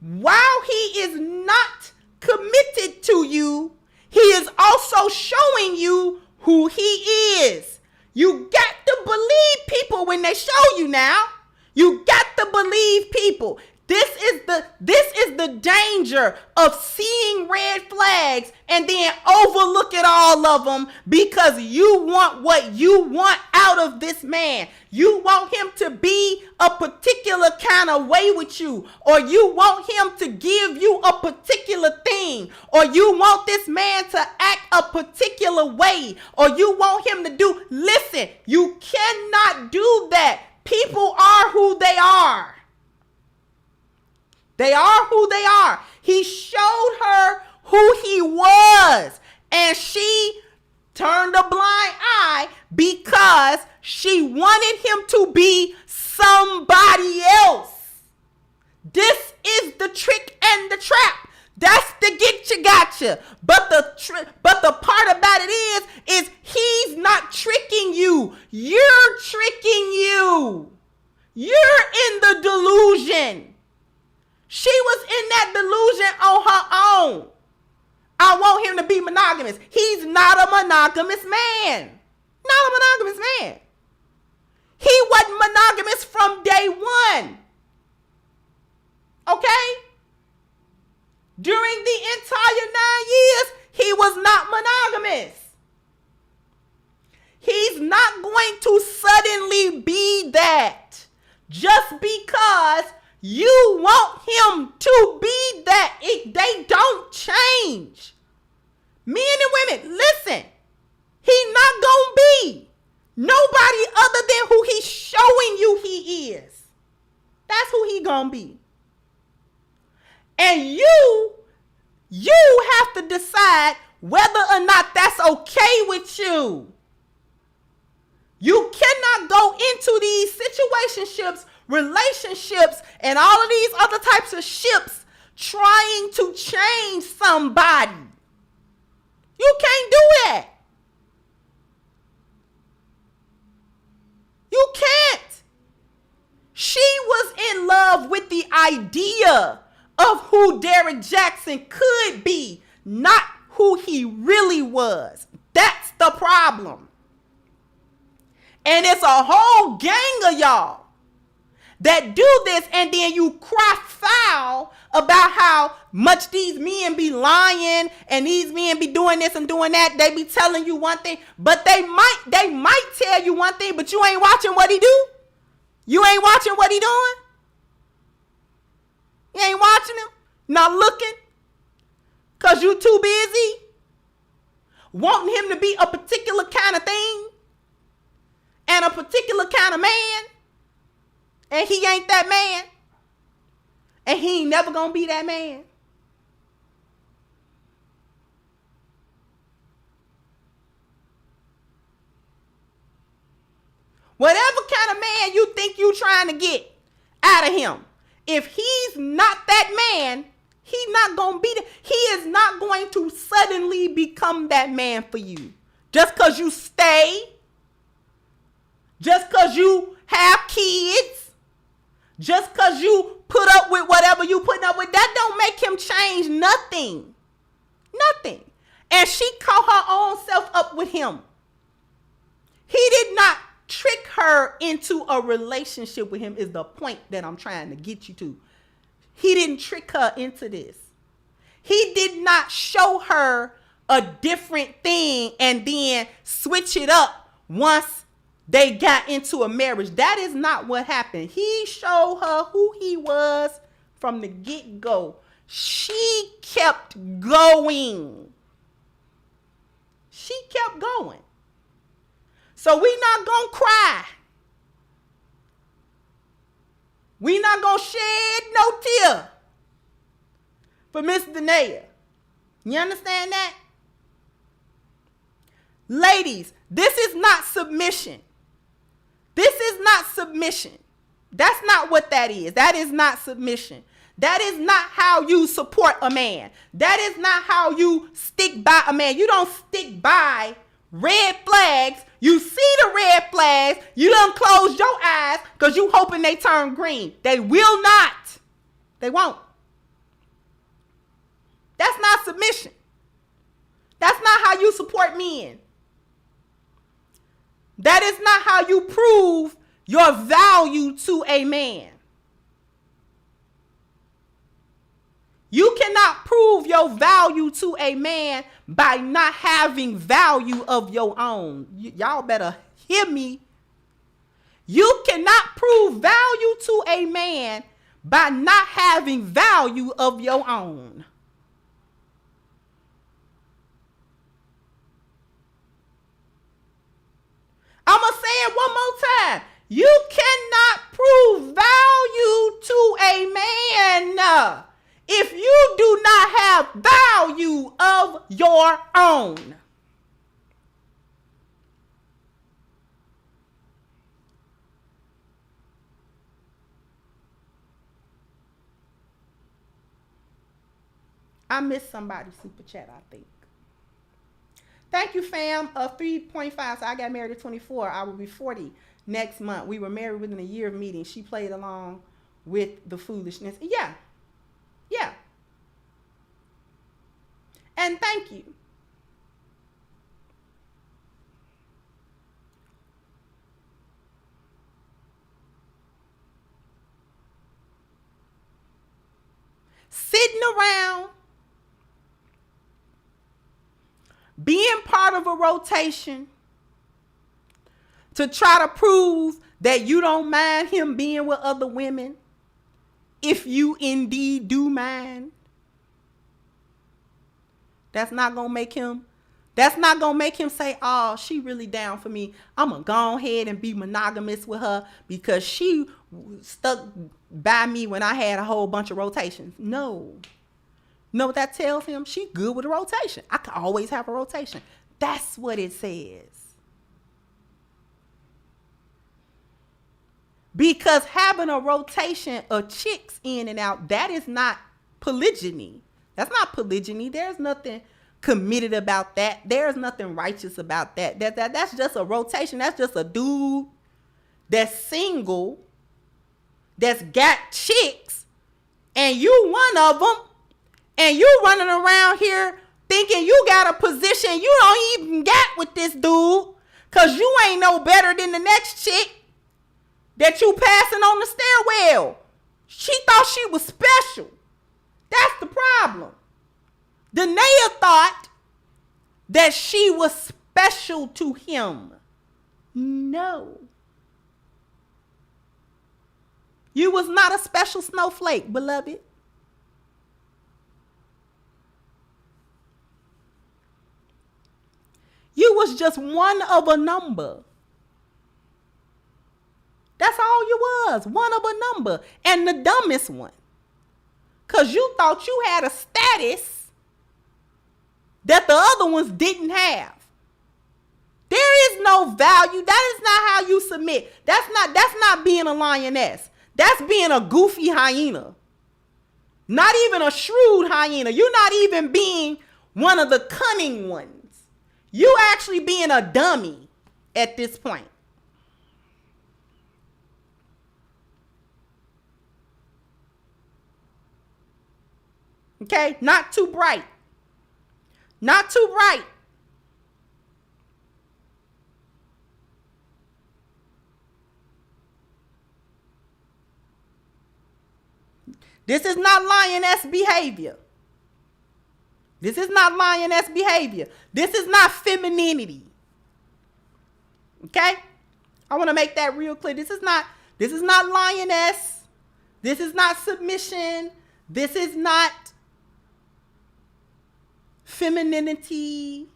[SPEAKER 1] While he is not committed to you, he is also showing you who he is. You got to believe people when they show you now. You got to believe people. This is the danger of seeing red flags and then overlooking all of them because you want what you want out of this man. You want him to be a particular kind of way with you, or you want him to give you a particular thing, or you want this man to act a particular way, or you want him to do. Listen, you cannot do that. People are who they are. They are who they are. He showed her who he was, and she turned a blind eye because she wanted him to be somebody else. This is the trick and the trap. That's the get you gotcha. But the part about it is he's not tricking you. You're tricking you. You're in the delusion. She was in that delusion on her own. I want him to be monogamous. He's not a monogamous man. Not a monogamous man. He wasn't monogamous from day one. Okay? during the entire 9 years, he was not monogamous. He's not going to suddenly be that just because you want him to be that. They don't change. Men and women, listen, he's not going to be nobody other than who he's showing you he is. That's who he going to be. And you have to decide whether or not that's okay with you. You cannot go into these situationships, relationships, and all of these other types of ships trying to change somebody. You can't do that. You can't. She was in love with the idea of who Derrick Jackson could be, not who he really was. That's the problem. And it's a whole gang of y'all that do this, and then you cry foul about how much these men be lying and these men be doing this and doing that. They be telling you one thing, but they might tell you one thing, but you ain't watching what he do. You ain't watching what he doing. You ain't watching him, not looking, because you too busy wanting him to be a particular kind of thing and a particular kind of man, and he ain't that man, and he ain't never gonna be that man. Whatever kind of man you think you trying to get out of him, if he's not that man, he's not gonna be he is not going to suddenly become that man for you. Just because you stay, just because you have kids, just because you put up with whatever you putting up with, that don't make him change nothing. Nothing. And she caught her own self up with him. He did not trick her into a relationship with him, is the point that I'm trying to get you to. He didn't trick her into this. He did not show her a different thing and then switch it up once they got into a marriage. That is not what happened. He showed her who he was from the get-go. She kept going. She kept going. So we not going to cry. We not going to shed no tear for Miss Danae. You understand that? Ladies, this is not submission. This is not submission. That's not what that is. That is not submission. That is not how you support a man. That is not how you stick by a man. You don't stick by red flags. You see the red flags. You don't close your eyes because you hoping they turn green. They will not. They won't. That's not submission. That's not how you support men. That is not how you prove your value to a man. You cannot prove your value to a man by not having value of your own. Y'all better hear me. You cannot prove value to a man by not having value of your own. I'm going to say it one more time. You cannot prove value to a man if you do not have value of your own. I missed somebody's super chat, I think. Thank you, fam. 3.5. So I got married at 24. I will be 40 next month. We were married within a year of meeting. She played along with the foolishness. Yeah. Yeah. And thank you. Sitting around being part of a rotation to try to prove that you don't mind him being with other women, if you indeed do mind, that's not gonna make him say, oh, she really down for me. I'm gonna go ahead and be monogamous with her because she stuck by me when I had a whole bunch of rotations. No. You know what that tells him? She good with a rotation. I can always have a rotation. That's what it says. Because having a rotation of chicks in and out, that is not polygyny. That's not polygyny. There's nothing committed about that. There's nothing righteous about that. That's just a rotation. That's just a dude that's single, that's got chicks, and you one of them, and you running around here thinking you got a position you don't even got with this dude because you ain't no better than the next chick that you passing on the stairwell. She thought she was special. That's the problem. Danae thought that she was special to him. No. You was not a special snowflake, beloved. You was just one of a number. That's all you was, one of a number, and the dumbest one. Because you thought you had a status that the other ones didn't have. There is no value. That is not how you submit. That's not being a lioness. That's being a goofy hyena. Not even a shrewd hyena. You're not even being one of the cunning ones. You actually being a dummy at this point. Okay, not too bright. Not too bright. This is not lioness behavior. This is not lioness behavior. This is not femininity. Okay? I want to make that real clear. This is not lioness. This is not submission. This is not femininity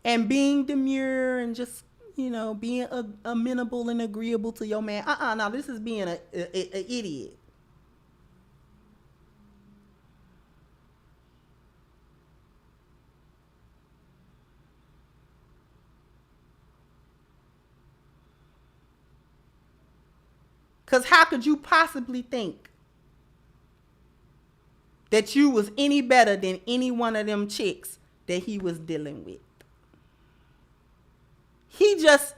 [SPEAKER 1] and being demure and just, being amenable and agreeable to your man. No, this is being an idiot. Because how could you possibly think that you was any better than any one of them chicks that he was dealing with? He just,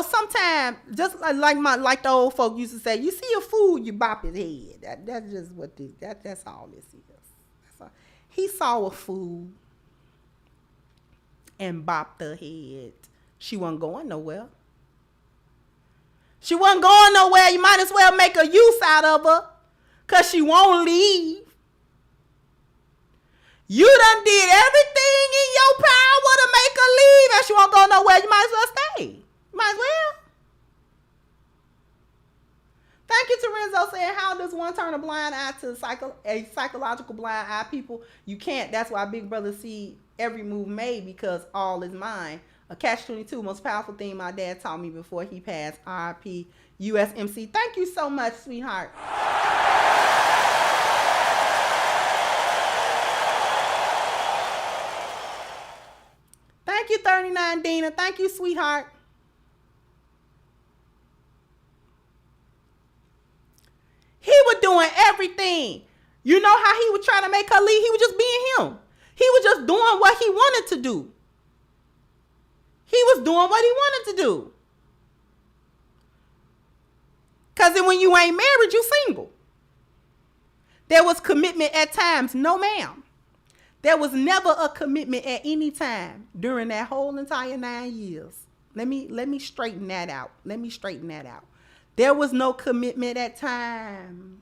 [SPEAKER 1] sometimes, just like the old folk used to say, you see a fool, you bop his head. That's just what that's all this is. That's all. He saw a fool and bopped her head. She wasn't going nowhere. She wasn't going nowhere. You might as well make a use out of her because she won't leave. You done did everything in your power to make her leave and she won't go nowhere. You might as well stay. You might as well. Thank you, Terenzo, saying, how does one turn a blind eye to a psychological blind eye? People, you can't. That's why Big Brother see every move made because all is mine. A catch-22, most powerful thing my dad taught me before he passed. RIP USMC. Thank you so much, sweetheart. Thank you, 39 Dina. Thank you, sweetheart. He was doing everything. You know how he was trying to make her leave? He was just being him. He was just doing what he wanted to do. He was doing what he wanted to do. Because then when you ain't married, you single. There was commitment at times. No, ma'am. There was never a commitment at any time during that whole entire 9 years. Let me straighten that out. There was no commitment at times.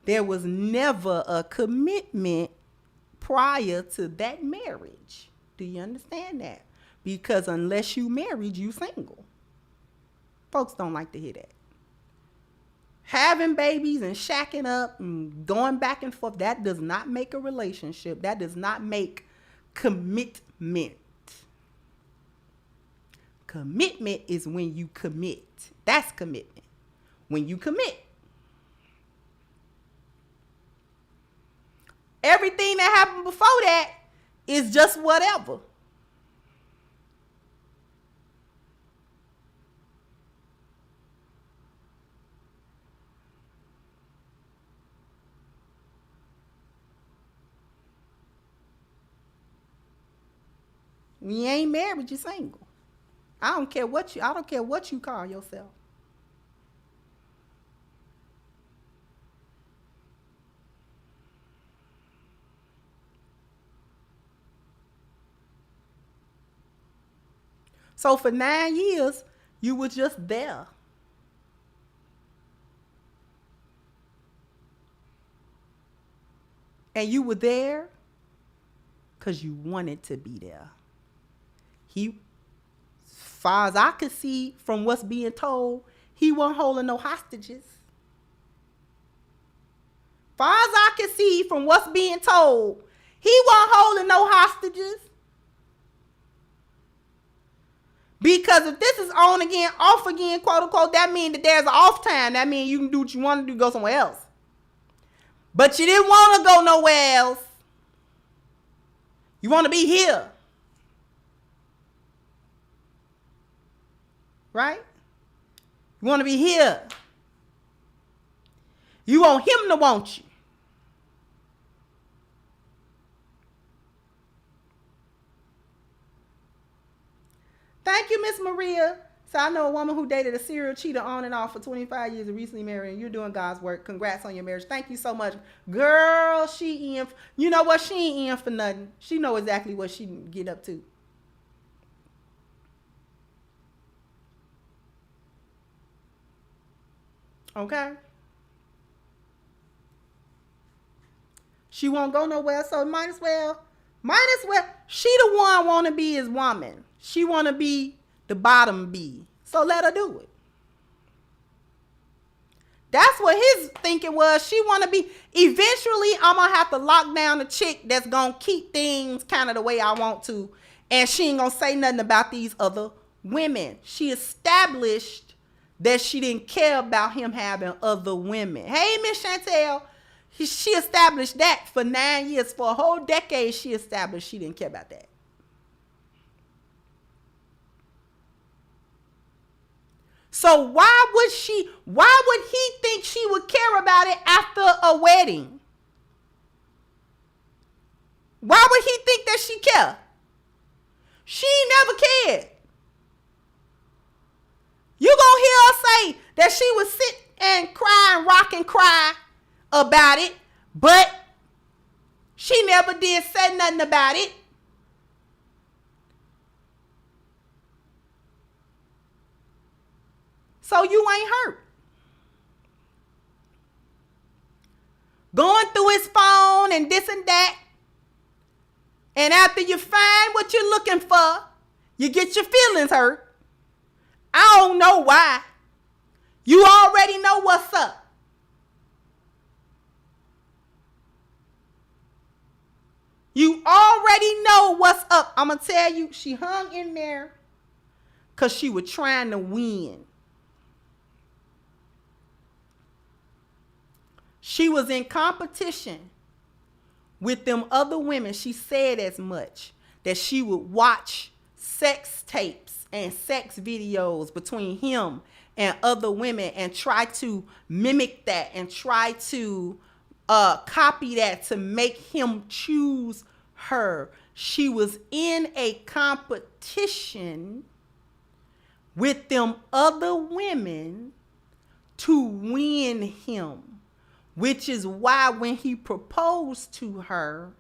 [SPEAKER 1] there was never a commitment prior to that marriage. Do you understand that? Because unless you married, you single. Folks don't like to hear that. Having babies and shacking up and going back and forth, that does not make a relationship. That does not make commitment. Commitment is when you commit. That's commitment. When you commit. Everything that happened before that is just whatever. When you ain't married, you're single. I don't care what you call yourself. So for 9 years, you were just there. And you were there because you wanted to be there. He, as far as I could see from what's being told, he wasn't holding no hostages. Far as I could see from what's being told, he wasn't holding no hostages. Because if this is on again, off again, quote unquote, that means that there's an off time. That means you can do what you want to do, go somewhere else. But you didn't want to go nowhere else. You want to be here. Right? You want to be here. You want him to want you. Thank you, Miss Maria. So I know a woman who dated a serial cheater on and off for 25 years and recently married, and you're doing God's work. Congrats on your marriage. Thank you so much. Girl, she in. You know what? She ain't in for nothing. She know exactly what she get up to. Okay? She won't go nowhere, so might as well. She the one want to be his woman. She want to be the bottom B. So let her do it. That's what his thinking was. She want to be, eventually I'm going to have to lock down a chick that's going to keep things kind of the way I want to. And she ain't going to say nothing about these other women. She established that she didn't care about him having other women. Hey, Miss Chantel. She established that for 9 years. For a whole decade, she established she didn't care about that. So why would he think she would care about it after a wedding? Why would he think that she cared? She never cared. You gonna hear her say that she would sit and cry and rock and cry about it, but she never did say nothing about it. So you ain't hurt. Going through his phone and this and that. And after you find what you're looking for, you get your feelings hurt. I don't know why. You already know what's up. You already know what's up. I'm going to tell you, she hung in there because she was trying to win. She was in competition with them other women. She said as much that she would watch sex tapes and sex videos between him and other women and try to mimic that and try to copy that to make him choose her. She was in a competition with them other women to win him. Which is why when he proposed to her,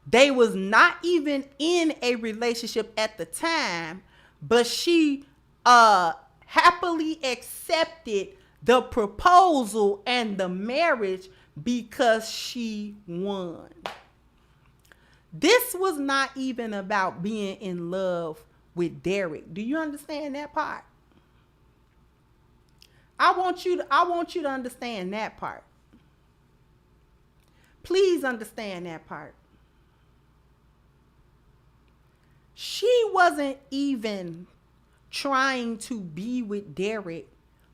[SPEAKER 1] they was not even in a relationship at the time, but she happily accepted the proposal and the marriage because she won. This was not even about being in love with Derek. Do you understand that part? I want you to understand that part. Please understand that part. She wasn't even trying to be with Derek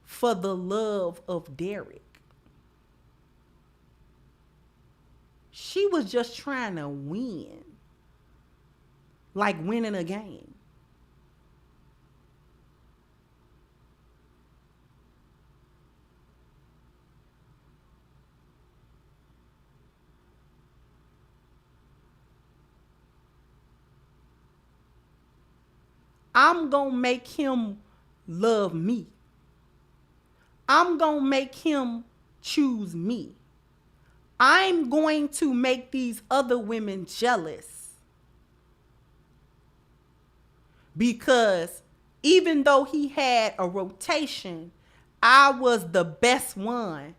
[SPEAKER 1] for the love of Derek. She was just trying to win. Like winning a game. I'm going to make him love me. I'm going to make him choose me. I'm going to make these other women jealous. Because even though he had a rotation, I was the best one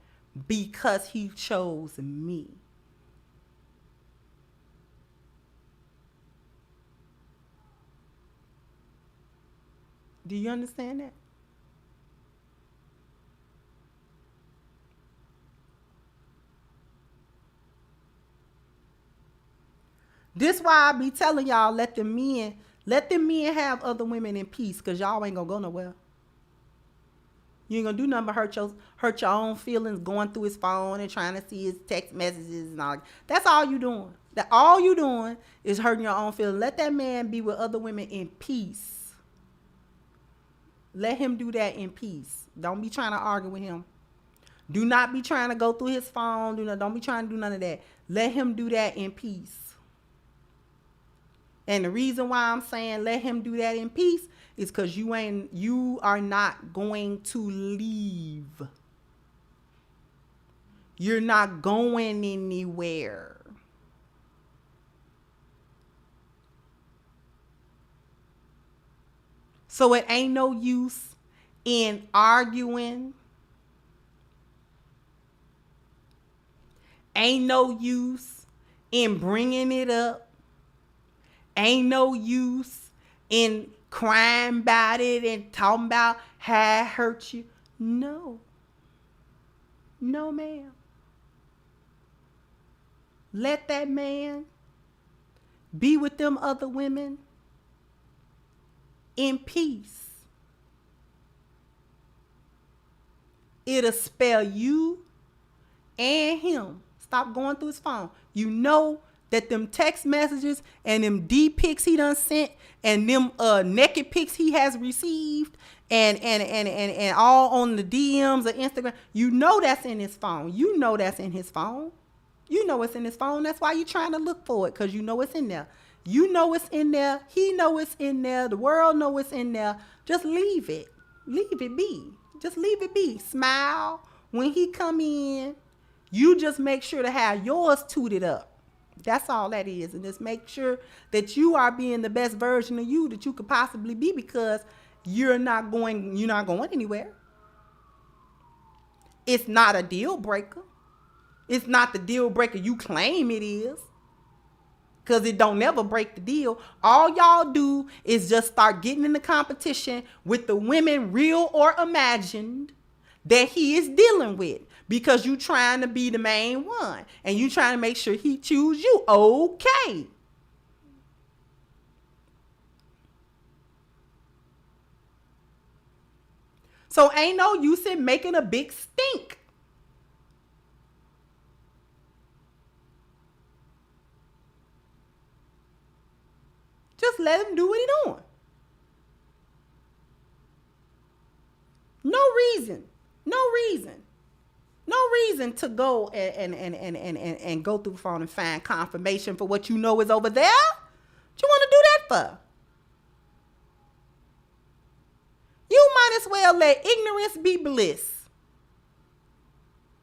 [SPEAKER 1] because he chose me. Do you understand that? This why I be telling y'all, let them men have other women in peace, because y'all ain't gonna go nowhere. You ain't gonna do nothing but hurt your own feelings going through his phone and trying to see his text messages and all. That's all you doing. That all you doing is hurting your own feelings. Let that man be with other women in peace. Let him do that in peace. Don't be trying to argue with him. Do not be trying to go through his phone. Don't be trying to do none of that. Let him do that in peace. And the reason why I'm saying let him do that in peace is because you are not going to leave. You're not going anywhere. So it ain't no use in arguing. Ain't no use in bringing it up. Ain't no use in crying about it and talking about how it hurt you. No. No, ma'am. Let that man be with them other women in peace. It'll spare you and him. Stop going through his phone. You know that them text messages and them D pics he done sent and them naked pics he has received and all on the DMs or Instagram, you know that's in his phone. You know that's in his phone. You know it's in his phone. That's why you're trying to look for it, because you know it's in there. You know it's in there. He know it's in there. The world know it's in there. Just leave it. Leave it be. Just leave it be. Smile when he come in. You just make sure to have yours tooted up. That's all that is. And just make sure that you are being the best version of you that you could possibly be, because you're not going anywhere. It's not a deal breaker. It's not the deal breaker you claim it is. Because it don't never break the deal. All y'all do is just start getting in the competition with the women, real or imagined, that he is dealing with. Because you trying to be the main one. And you trying to make sure he choose you. Okay. So ain't no use in making a big stink. Just let him do what he doing. No reason to go and go through the phone and find confirmation for what you know is over there. What you want to do that for? You might as well let ignorance be bliss.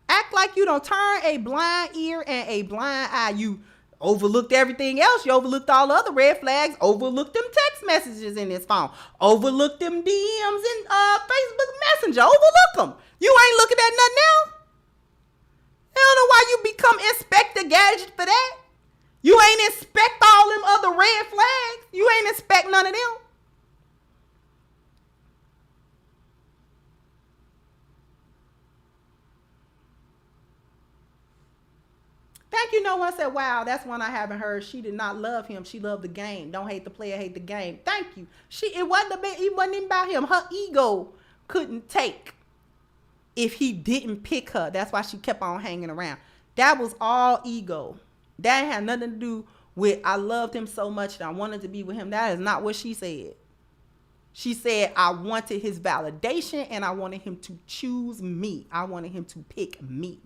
[SPEAKER 1] Act like you don't turn a blind ear and a blind eye. You overlooked everything else. You overlooked all the other red flags. Overlooked them text messages in his phone. Overlooked them DMs in Facebook Messenger. Overlook them. You ain't looking at nothing else. I don't know why you gadget for that. You ain't inspect all them other red flags. You ain't inspect none of them. Thank you. No one said, wow, that's one I haven't heard. She did not love him. She loved the game. Don't hate the player, hate the game. Thank you. It wasn't even about him. Her ego couldn't take if he didn't pick her. That's why she kept on hanging around. That was all ego. That had nothing to do with I loved him so much and I wanted to be with him. That is not what she said. She said, I wanted his validation and I wanted him to choose me. I wanted him to pick me.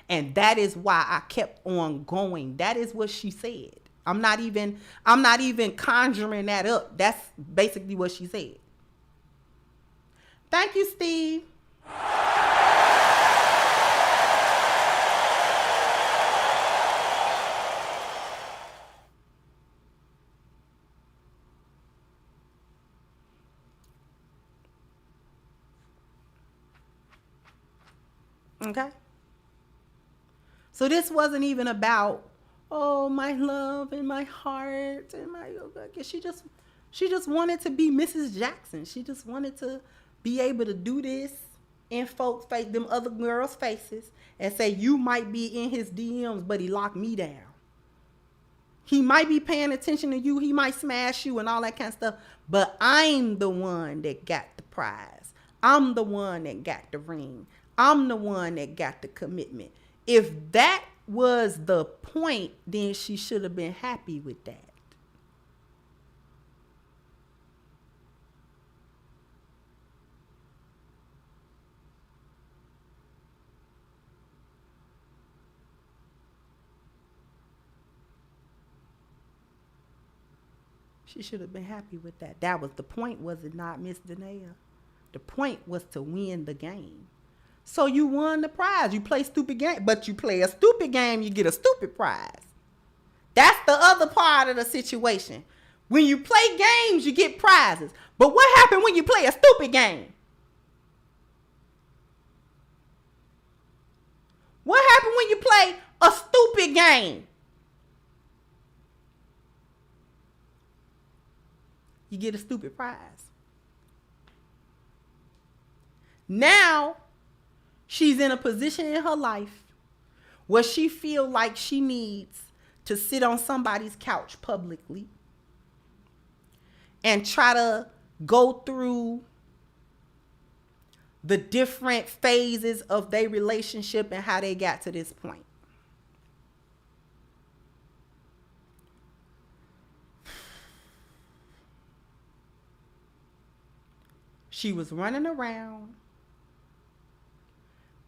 [SPEAKER 1] And that is why I kept on going. That is what she said. I'm not even conjuring that up. That's basically what she said. Thank you, Steve. Okay. So this wasn't even about, oh, my love and my heart and my, she just wanted to be Mrs. Jackson. She just wanted to be able to do this in folks' face, them other girls' faces, and say, you might be in his DMs, but he locked me down. He might be paying attention to you. He might smash you and all that kind of stuff. But I'm the one that got the prize. I'm the one that got the ring. I'm the one that got the commitment. If that was the point, then she should have been happy with that. She should have been happy with that. That was the point, was it not, Miss Danae? The point was to win the game. So you won the prize. You play stupid game, but you play a stupid game, you get a stupid prize. That's the other part of the situation. When you play games, you get prizes. But what happened when you play a stupid game? What happened when you play a stupid game? You get a stupid prize. Now, she's in a position in her life where she feels like she needs to sit on somebody's couch publicly and try to go through the different phases of their relationship and how they got to this point. She was running around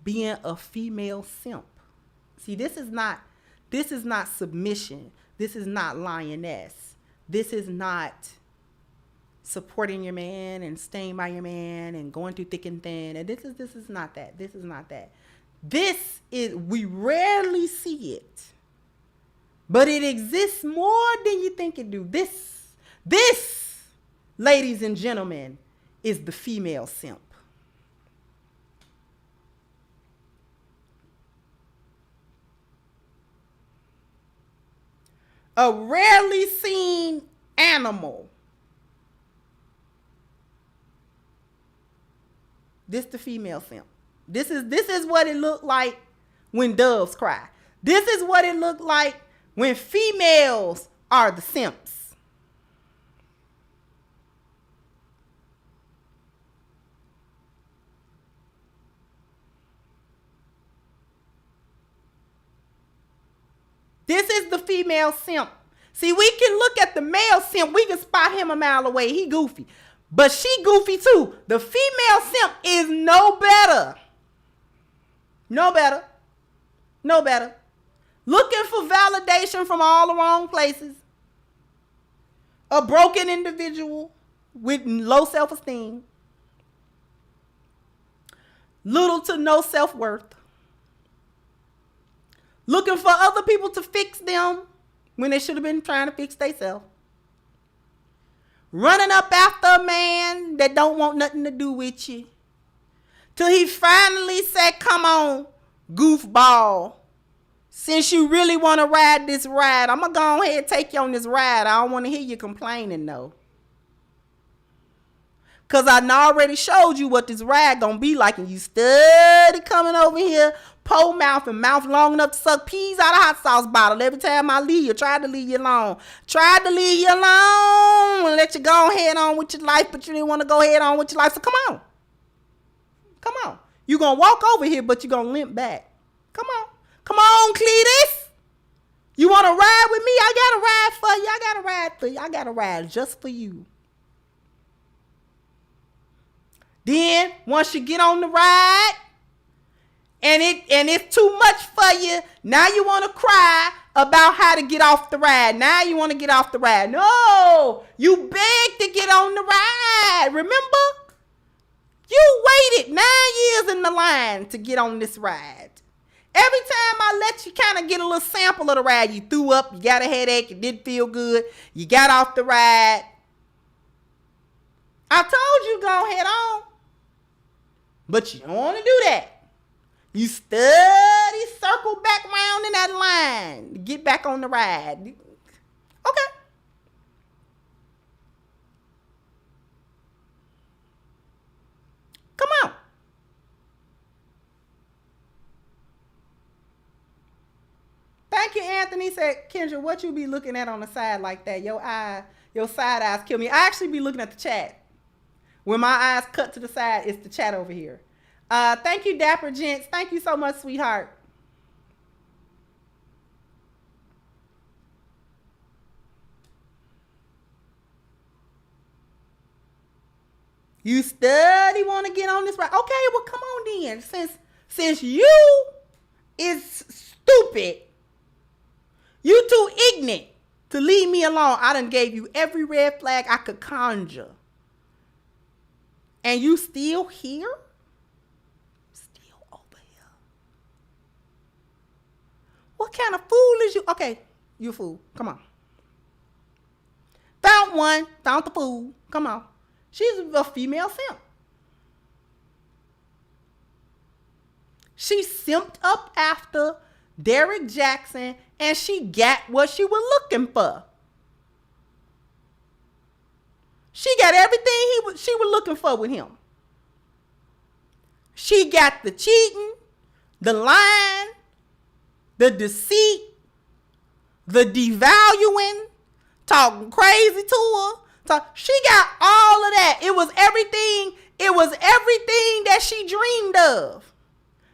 [SPEAKER 1] being a female simp. See, this is not submission. This is not lioness. This is not supporting your man and staying by your man and going through thick and thin. And this is not that. This is not that. This is, we rarely see it, but it exists more than you think it do. This, ladies and gentlemen, is the female simp. A rarely seen animal. This the female simp. This is what it looked like when doves cry. This is what it looked like when females are the simps. This is the female simp. See, we can look at the male simp. We can spot him a mile away. He goofy. But she goofy too. The female simp is no better. No better. No better. Looking for validation from all the wrong places. A broken individual with low self-esteem. Little to no self-worth. Looking for other people to fix them when they should have been trying to fix themselves. Running up after a man that don't want nothing to do with you. Till he finally said, come on, goofball. since you really want to ride this ride, I'm going to go ahead and take you on this ride. I don't want to hear you complaining, though. Because I already showed you what this ride going to be like, and you steady coming over here, pole mouth and mouth long enough to suck peas out of hot sauce bottle every time I leave you. Tried to leave you alone. Tried to leave you alone and let you go ahead on with your life, but you didn't want to go ahead on with your life. So come on. Come on. You're going to walk over here, but you're going to limp back. Come on. Come on, Cletus. You want to ride with me? I got a ride for you. I got a ride for you. I got a ride just for you. Then, once you get on the ride, and it's too much for you, now you want to cry about how to get off the ride. Now you want to get off the ride. No, you begged to get on the ride. Remember? You waited 9 years in the line to get on this ride. Every time I let you kind of get a little sample of the ride, you threw up, you got a headache, it didn't feel good, you got off the ride. I told you go ahead on. But you don't want to do that. You steady circle back around in that line to get back on the ride. Okay. Come on. Thank you, Anthony. Said, Kendra, what you be looking at on the side like that? Your side eyes kill me. I actually be looking at the chat. When my eyes cut to the side, it's the chat over here. Thank you, Dapper Gents. Thank you so much, sweetheart. You steady want to get on this ride? Okay, well, come on then. Since you is stupid, you too ignorant to leave me alone. I done gave you every red flag I could conjure. And you still here? Still over here. What kind of fool is you? Okay, you a fool. Come on. Found one. Found the fool. Come on. She's a female simp. She simped up after Derrick Jackson, and she got what she was looking for. She got everything she was looking for with him. She got the cheating, the lying, the deceit, the devaluing, talking crazy to her. She got all of that. It was everything that she dreamed of.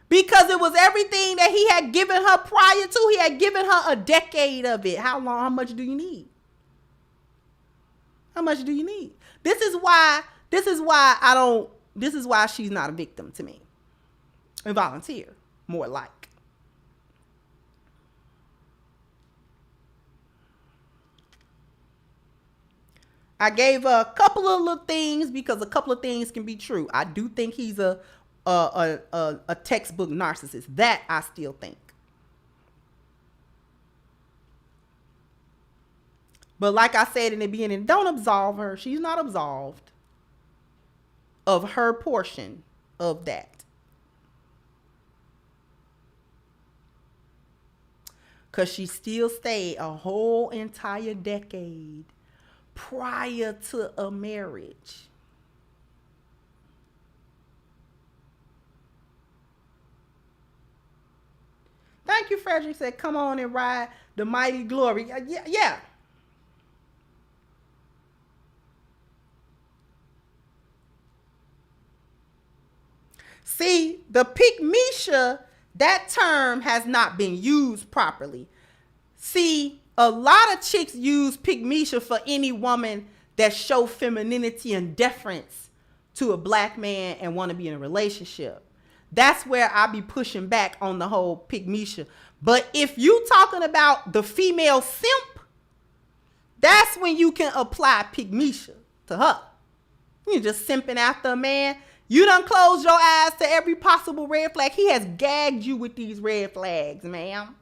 [SPEAKER 1] Because it was everything that he had given her prior to. He had given her a decade of it. How long? How much do you need? How much do you need? This is why she's not a victim to me. A volunteer, more like. I gave her a couple of little things because a couple of things can be true. I do think he's a textbook narcissist. That I still think. But like I said in the beginning, don't absolve her. She's not absolved of her portion of that. Because she still stayed a whole entire decade prior to a marriage. Thank you, Frederick said, come on and ride the mighty glory. Yeah. See, the pygmisha, that term has not been used properly. See, a lot of chicks use pygmisha for any woman that show femininity and deference to a black man and want to be in a relationship. That's where I be pushing back on the whole pygmisha. But if you talking about the female simp, that's when you can apply pygmisha to her. You're just simping after a man. You done closed your eyes to every possible red flag. He has gagged you with these red flags, ma'am.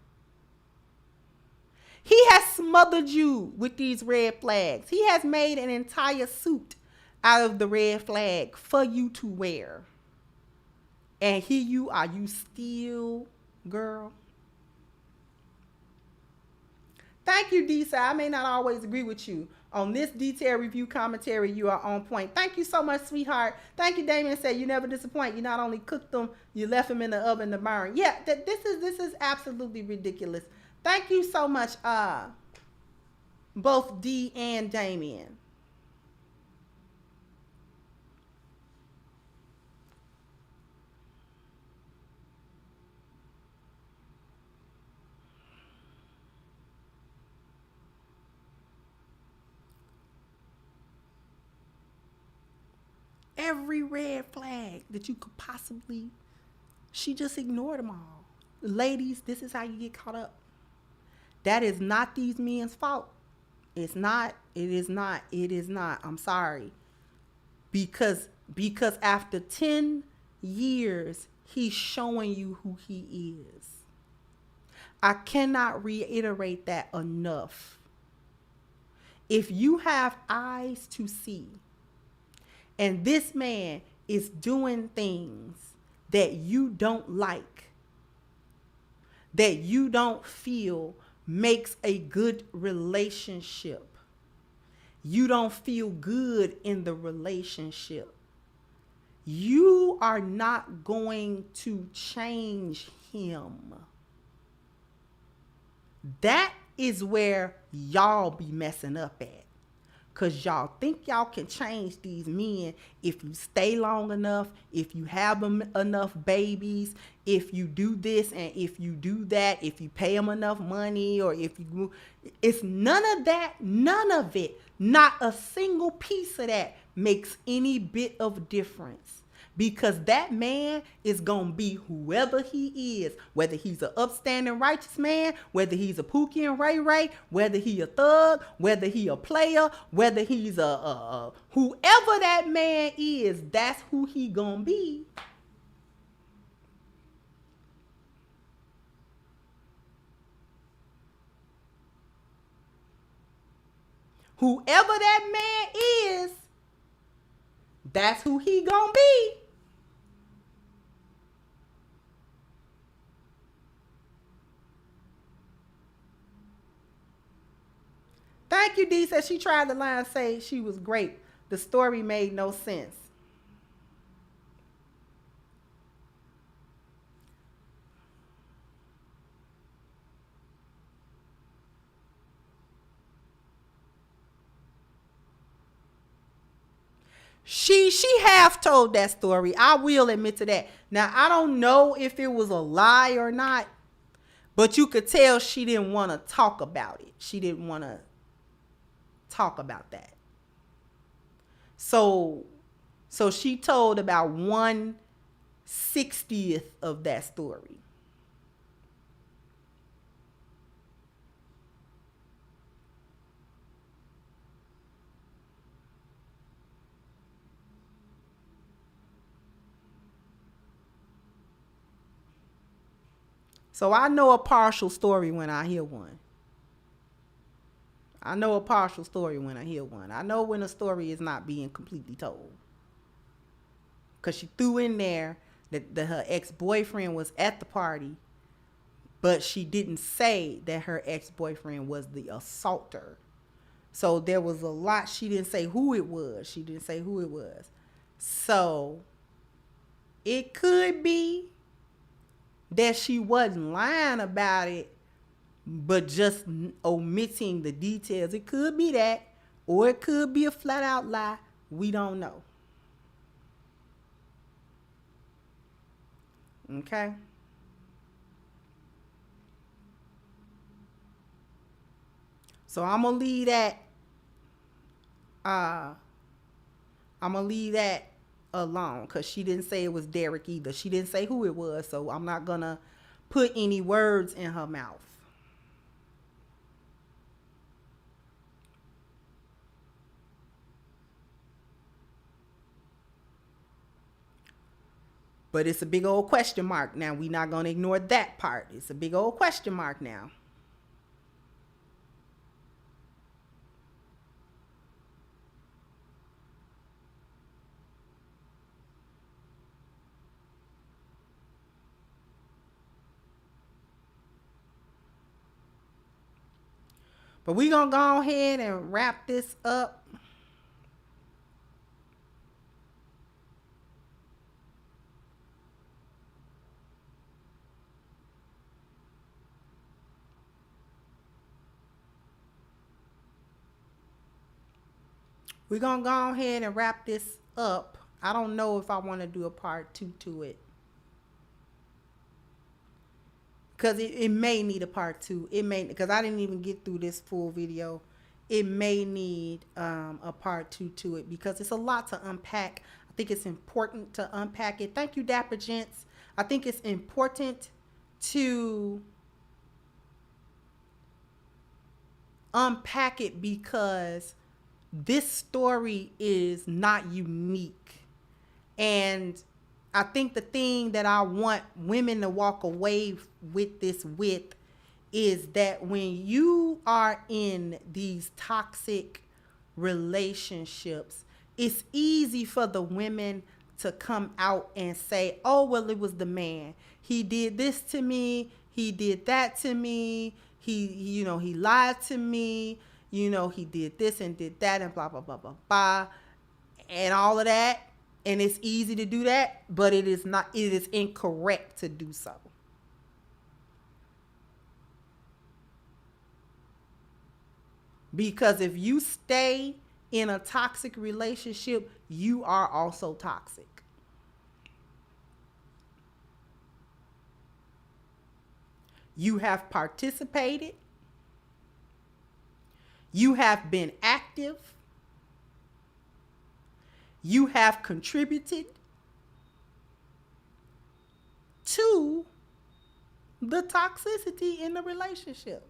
[SPEAKER 1] He has smothered you with these red flags. He has made an entire suit out of the red flag for you to wear. And here you are, you still, girl. Thank you, Disa. I may not always agree with you. On this detailed review commentary, you are on point. Thank you so much, sweetheart. Thank you, Damien said you never disappoint. You not only cooked them, you left them in the oven to burn. Yeah, this is absolutely ridiculous. Thank you so much, both D and Damien. Every red flag that you could possibly, she just ignored them all. Ladies, this is how you get caught up. That is not these men's fault. It's not. It is not. It is not. I'm sorry. Because after 10 years, he's showing you who he is. I cannot reiterate that enough. If you have eyes to see, and this man is doing things that you don't like, that you don't feel makes a good relationship, you don't feel good in the relationship, you are not going to change him. That is where y'all be messing up at. Because y'all think y'all can change these men if you stay long enough, if you have enough babies, if you do this and if you do that, if you pay them enough money, or if you... It's none of that, none of it. Not a single piece of that makes any bit of difference. Because that man is going to be whoever he is, whether he's an upstanding righteous man, whether he's a Pookie and Ray Ray, whether he a thug, whether he a player, whether he's a whoever that man is, that's who he going to be. Whoever that man is, that's who he going to be. Thank you, D said she tried the line, say she was great. The story made no sense. She half told that story. I will admit to that. Now, I don't know if it was a lie or not, but you could tell she didn't want to talk about it. She didn't want to talk about that. So she told about 1/60th of that story. So I know a partial story when I hear one. I know a partial story when I hear one. I know when a story is not being completely told. Because she threw in there that her ex-boyfriend was at the party, but she didn't say that her ex-boyfriend was the assaulter. So there was a lot. She didn't say who it was. So it could be that she wasn't lying about it, but just omitting the details. It could be that, or it could be a flat out lie. We don't know. Okay. So I'm gonna leave that alone, because she didn't say it was Derek either. She didn't say who it was, so I'm not gonna put any words in her mouth. But it's a big old question mark. Now, we're not gonna ignore that part. It's a big old question mark now. But we gonna go ahead and wrap this up. We're going to go ahead and wrap this up. I don't know if I want to do a part 2 to it. Because it may need a part 2. It may, because I didn't even get through this full video. It may need a part 2 to it because it's a lot to unpack. I think it's important to unpack it. Thank you, Dapper Gents. I think it's important to unpack it because this story is not unique. And I think the thing that I want women to walk away with this with is that when you are in these toxic relationships, it's easy for the women to come out and say, oh, well, it was the man. He did this to me. He did that to me. He lied to me. He did this and did that and blah, blah, blah, blah, blah, and all of that. And it's easy to do that, but it is not, it is incorrect to do so. Because if you stay in a toxic relationship, you are also toxic. You have participated. You have been active. You have contributed to the toxicity in the relationship.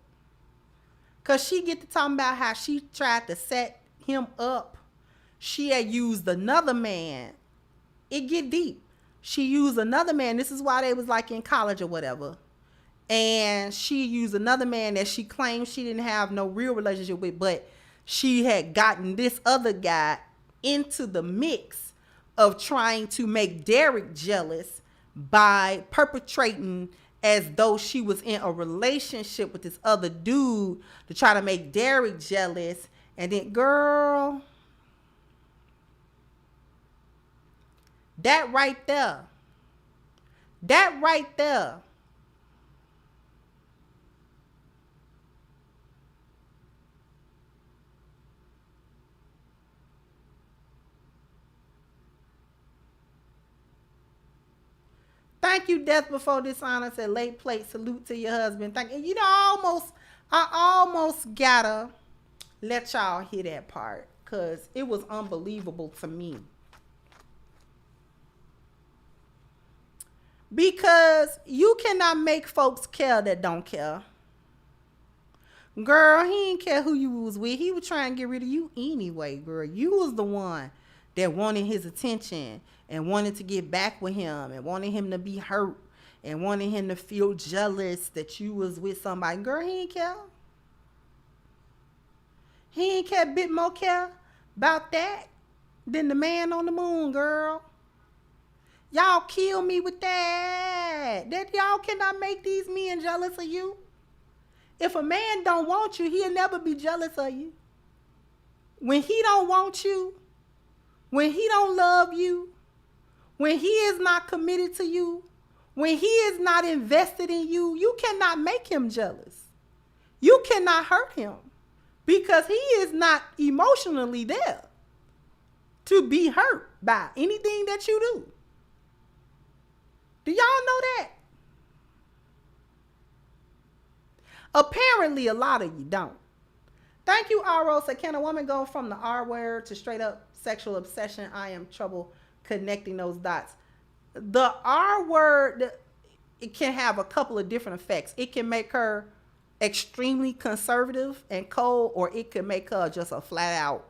[SPEAKER 1] Because she get to talking about how she tried to set him up. She had used another man. It get deep. She used another man. This is why they was like in college or whatever. And she used another man that she claimed she didn't have no real relationship with, but she had gotten this other guy into the mix of trying to make Derek jealous by perpetrating as though she was in a relationship with this other dude to try to make Derek jealous. And then, girl, that right there, thank you, Death Before Dishonor. Said late plate. Salute to your husband. Thank you. I almost gotta let y'all hear that part because it was unbelievable to me. Because you cannot make folks care that don't care. Girl, he didn't care who you was with. He was trying to get rid of you anyway, girl. You was the one that wanted his attention and wanted to get back with him and wanted him to be hurt and wanted him to feel jealous that you was with somebody. Girl, he ain't care. He ain't care a bit more care about that than the man on the moon, girl. Y'all kill me with that. That y'all cannot make these men jealous of you. If a man don't want you, he'll never be jealous of you. When he don't want you, when he don't love you, when he is not committed to you, when he is not invested in you, you cannot make him jealous. You cannot hurt him because he is not emotionally there to be hurt by anything that you do. Do y'all know that? Apparently, a lot of you don't. Thank you, R.O. So can a woman go from the R word to straight up sexual obsession? I am trouble connecting those dots. The R word, it can have a couple of different effects. It can make her extremely conservative and cold, or it can make her just a flat out,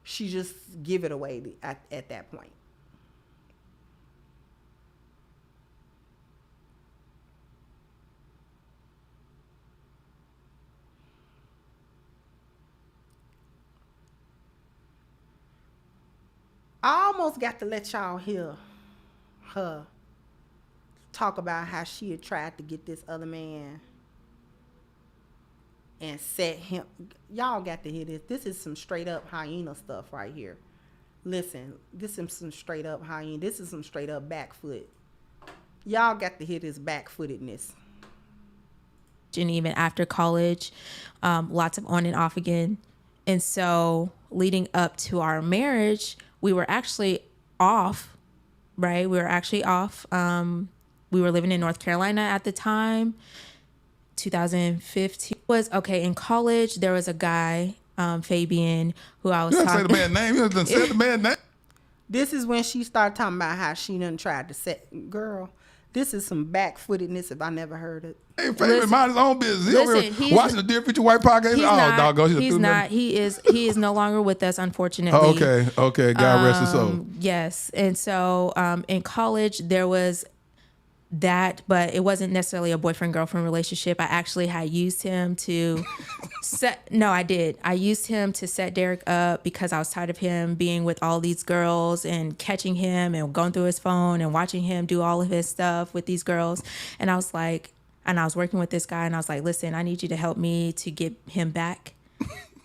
[SPEAKER 1] she just give it away at that point. I almost got to let y'all hear her talk about how she had tried to get this other man and set him. Y'all got to hear this. This is some straight up hyena stuff right here. Listen, this is some straight up hyena. This is some straight up back foot. Y'all got to hear this back footedness.
[SPEAKER 2] And even after college, lots of on and off again. And so leading up to our marriage, we were actually off, right? We were actually off. We were living in North Carolina at the time. 2015 was okay. In college, there was a guy, Fabian, who I was
[SPEAKER 3] You
[SPEAKER 2] talking.
[SPEAKER 3] didn't say the man's name. You didn't say the man's name.
[SPEAKER 1] This is when she started talking about how she done tried to set. Girl, this is some back-footedness if I never heard it.
[SPEAKER 3] Hey, Fabian, mind his own business. He over
[SPEAKER 2] Listen,
[SPEAKER 3] here
[SPEAKER 2] he's-
[SPEAKER 3] watching the Dear Future White podcast.
[SPEAKER 2] He's
[SPEAKER 3] Oh,
[SPEAKER 2] not.
[SPEAKER 3] doggone,
[SPEAKER 2] He's not. He is no longer with us, unfortunately.
[SPEAKER 3] Oh, okay. God rest his soul.
[SPEAKER 2] Yes. And so in college, there was that, but it wasn't necessarily a boyfriend-girlfriend relationship. I actually had used him to I did. I used him to set Derek up because I was tired of him being with all these girls and catching him and going through his phone and watching him do all of his stuff with these girls. And I was like, and I was working with this guy and I was like, listen, I need you to help me to get him back.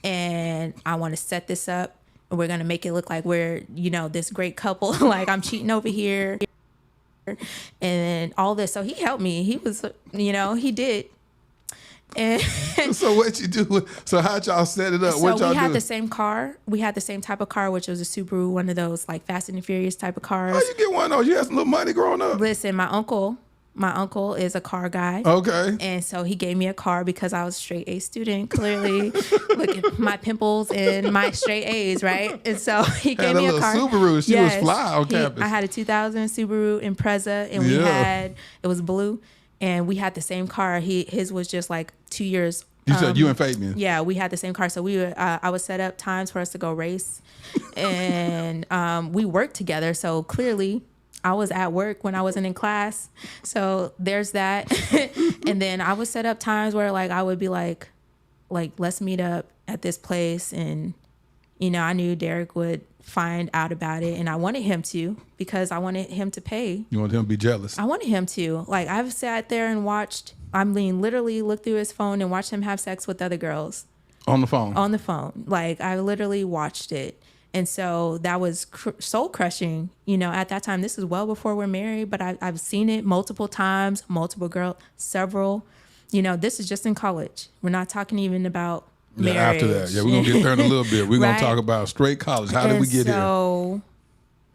[SPEAKER 2] And I want to set this up. And we're going to make it look like we're, this great couple. Like I'm cheating over here. And all this. So he helped me. He was, he did. And
[SPEAKER 3] So what you do? So how'd y'all set it up?
[SPEAKER 2] so
[SPEAKER 3] What y'all
[SPEAKER 2] we had
[SPEAKER 3] do?
[SPEAKER 2] the same car. We had the same type of car, which was a Subaru, one of those like Fast and the Furious type of cars.
[SPEAKER 3] How you get one of those? You had some little money growing up.
[SPEAKER 2] Listen, my uncle is a car guy.
[SPEAKER 3] Okay.
[SPEAKER 2] And so he gave me a car because I was a straight A student, clearly. Look at my pimples and my straight A's, right? And so he gave me a car.
[SPEAKER 3] Subaru. She was fly on campus.
[SPEAKER 2] I had a 2000 Subaru Impreza, and it was blue, and we had the same car. His was just like 2 years.
[SPEAKER 3] You said you and Fabian.
[SPEAKER 2] Yeah, we had the same car. So I would set up times for us to go race, and we worked together. So clearly, I was at work when I wasn't in class. So there's that. And then I would set up times where like I would be like let's meet up at this place. And, I knew Derek would find out about it. And I wanted him to because I wanted him to pay.
[SPEAKER 3] You want him to be jealous.
[SPEAKER 2] I wanted him to. Like I've sat there and watched, literally looked through his phone and watched him have sex with other girls.
[SPEAKER 3] On the phone.
[SPEAKER 2] On the phone. Like I literally watched it. And so that was soul crushing, at that time. This is well before we're married, but I've seen it multiple times, multiple girls, several. This is just in college. We're not talking even about marriage.
[SPEAKER 3] After that. Yeah, we're going to get there in a little bit. We're going
[SPEAKER 2] Right?
[SPEAKER 3] to talk about straight college. How did we get here?
[SPEAKER 2] So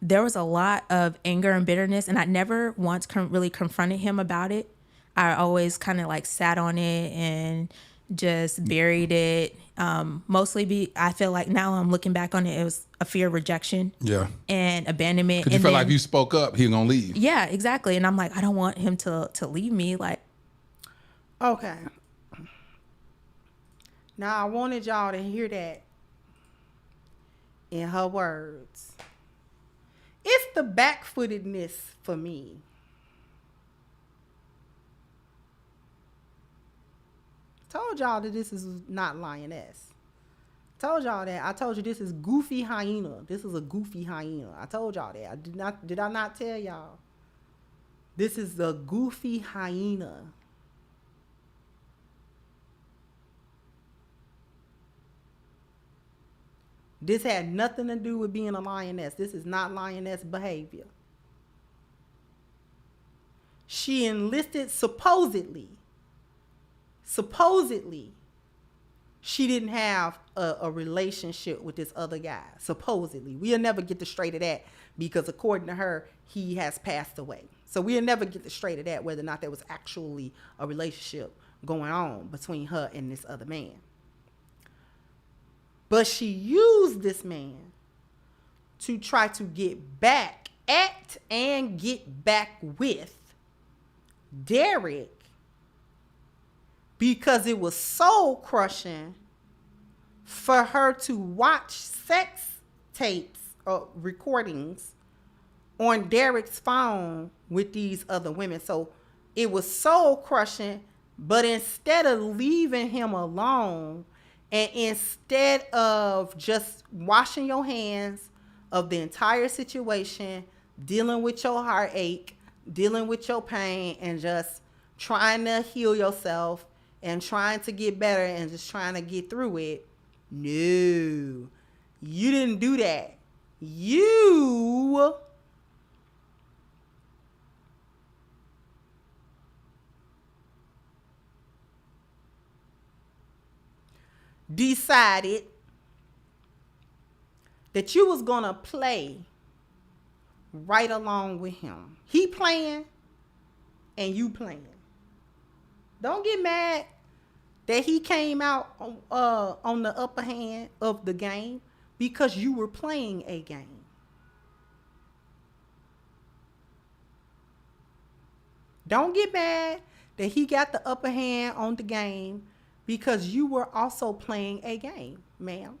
[SPEAKER 2] there was a lot of anger and bitterness, and I never once really confronted him about it. I always kind of like sat on it and just buried it. I feel like now I'm looking back on it, it was a fear of rejection.
[SPEAKER 3] Yeah.
[SPEAKER 2] And abandonment.
[SPEAKER 3] Because you felt like if you spoke up, he was going to leave.
[SPEAKER 2] Yeah, exactly. And I'm like, I don't want him to leave me. Like,
[SPEAKER 1] Okay. Now I wanted y'all to hear that in her words. It's the back-footedness for me. Told y'all that this is not lioness. Told y'all that. I told you this is goofy hyena. This is a goofy hyena. I told y'all that. Did I not tell y'all? This is the goofy hyena. This had nothing to do with being a lioness. This is not lioness behavior. She enlisted supposedly, she didn't have a relationship with this other guy. Supposedly. We'll never get the straight of that because according to her, he has passed away. So we'll never get the straight of that, whether or not there was actually a relationship going on between her and this other man. But she used this man to try to get back at and get back with Derek because it was soul crushing for her to watch sex tapes or recordings on Derek's phone with these other women. So it was soul crushing, but instead of leaving him alone and instead of just washing your hands of the entire situation, dealing with your heartache, dealing with your pain, and just trying to heal yourself and trying to get better and just trying to get through it. No, you didn't do that. You decided that you was gonna play right along with him. He playing and you playing. Don't get mad that he came out on the upper hand of the game because you were playing a game. Don't get mad that he got the upper hand on the game because you were also playing a game, ma'am.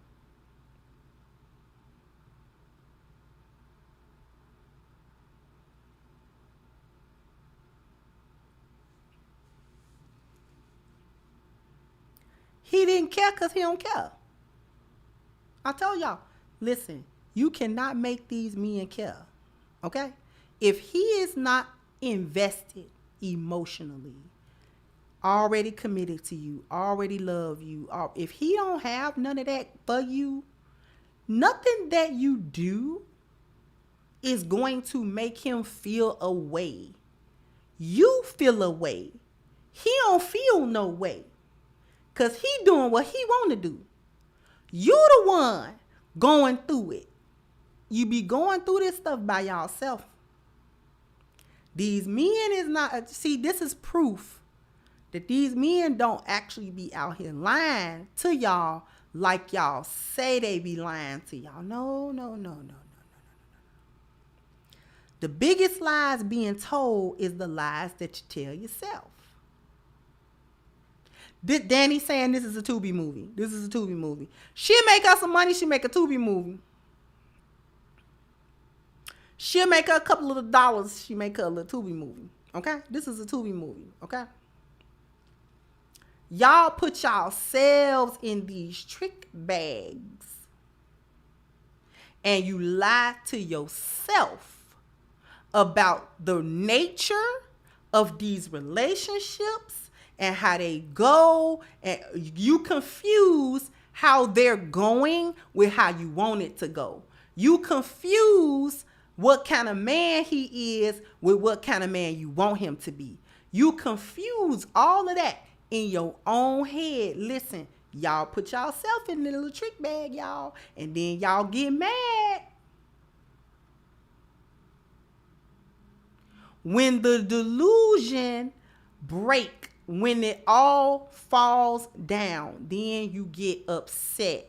[SPEAKER 1] He didn't care because he don't care. I told y'all, listen, you cannot make these men care, okay? If he is not invested emotionally, already committed to you, already love you, if he don't have none of that for you, nothing that you do is going to make him feel a way. You feel a way. He don't feel no way. Because he doing what he want to do. You the one going through it. You be going through this stuff by yourself. These men is not, see, this is proof that these men don't actually be out here lying to y'all like y'all say they be lying to y'all. No. The biggest lies being told is the lies that you tell yourself. Danny saying this is a Tubi movie. This is a Tubi movie. She'll make us some money. She'll make a Tubi movie. She'll make her a couple of dollars. She make her a little Tubi movie. Okay? This is a Tubi movie. Okay? Y'all put yourselves in these trick bags. And you lie to yourself about the nature of these relationships and how they go, and you confuse how they're going with how you want it to go. You confuse what kind of man he is with what kind of man you want him to be. You confuse all of that in your own head. Listen, y'all put yourself in the little trick bag, y'all, and then y'all get mad when the delusion break. When it all falls down, then you get upset.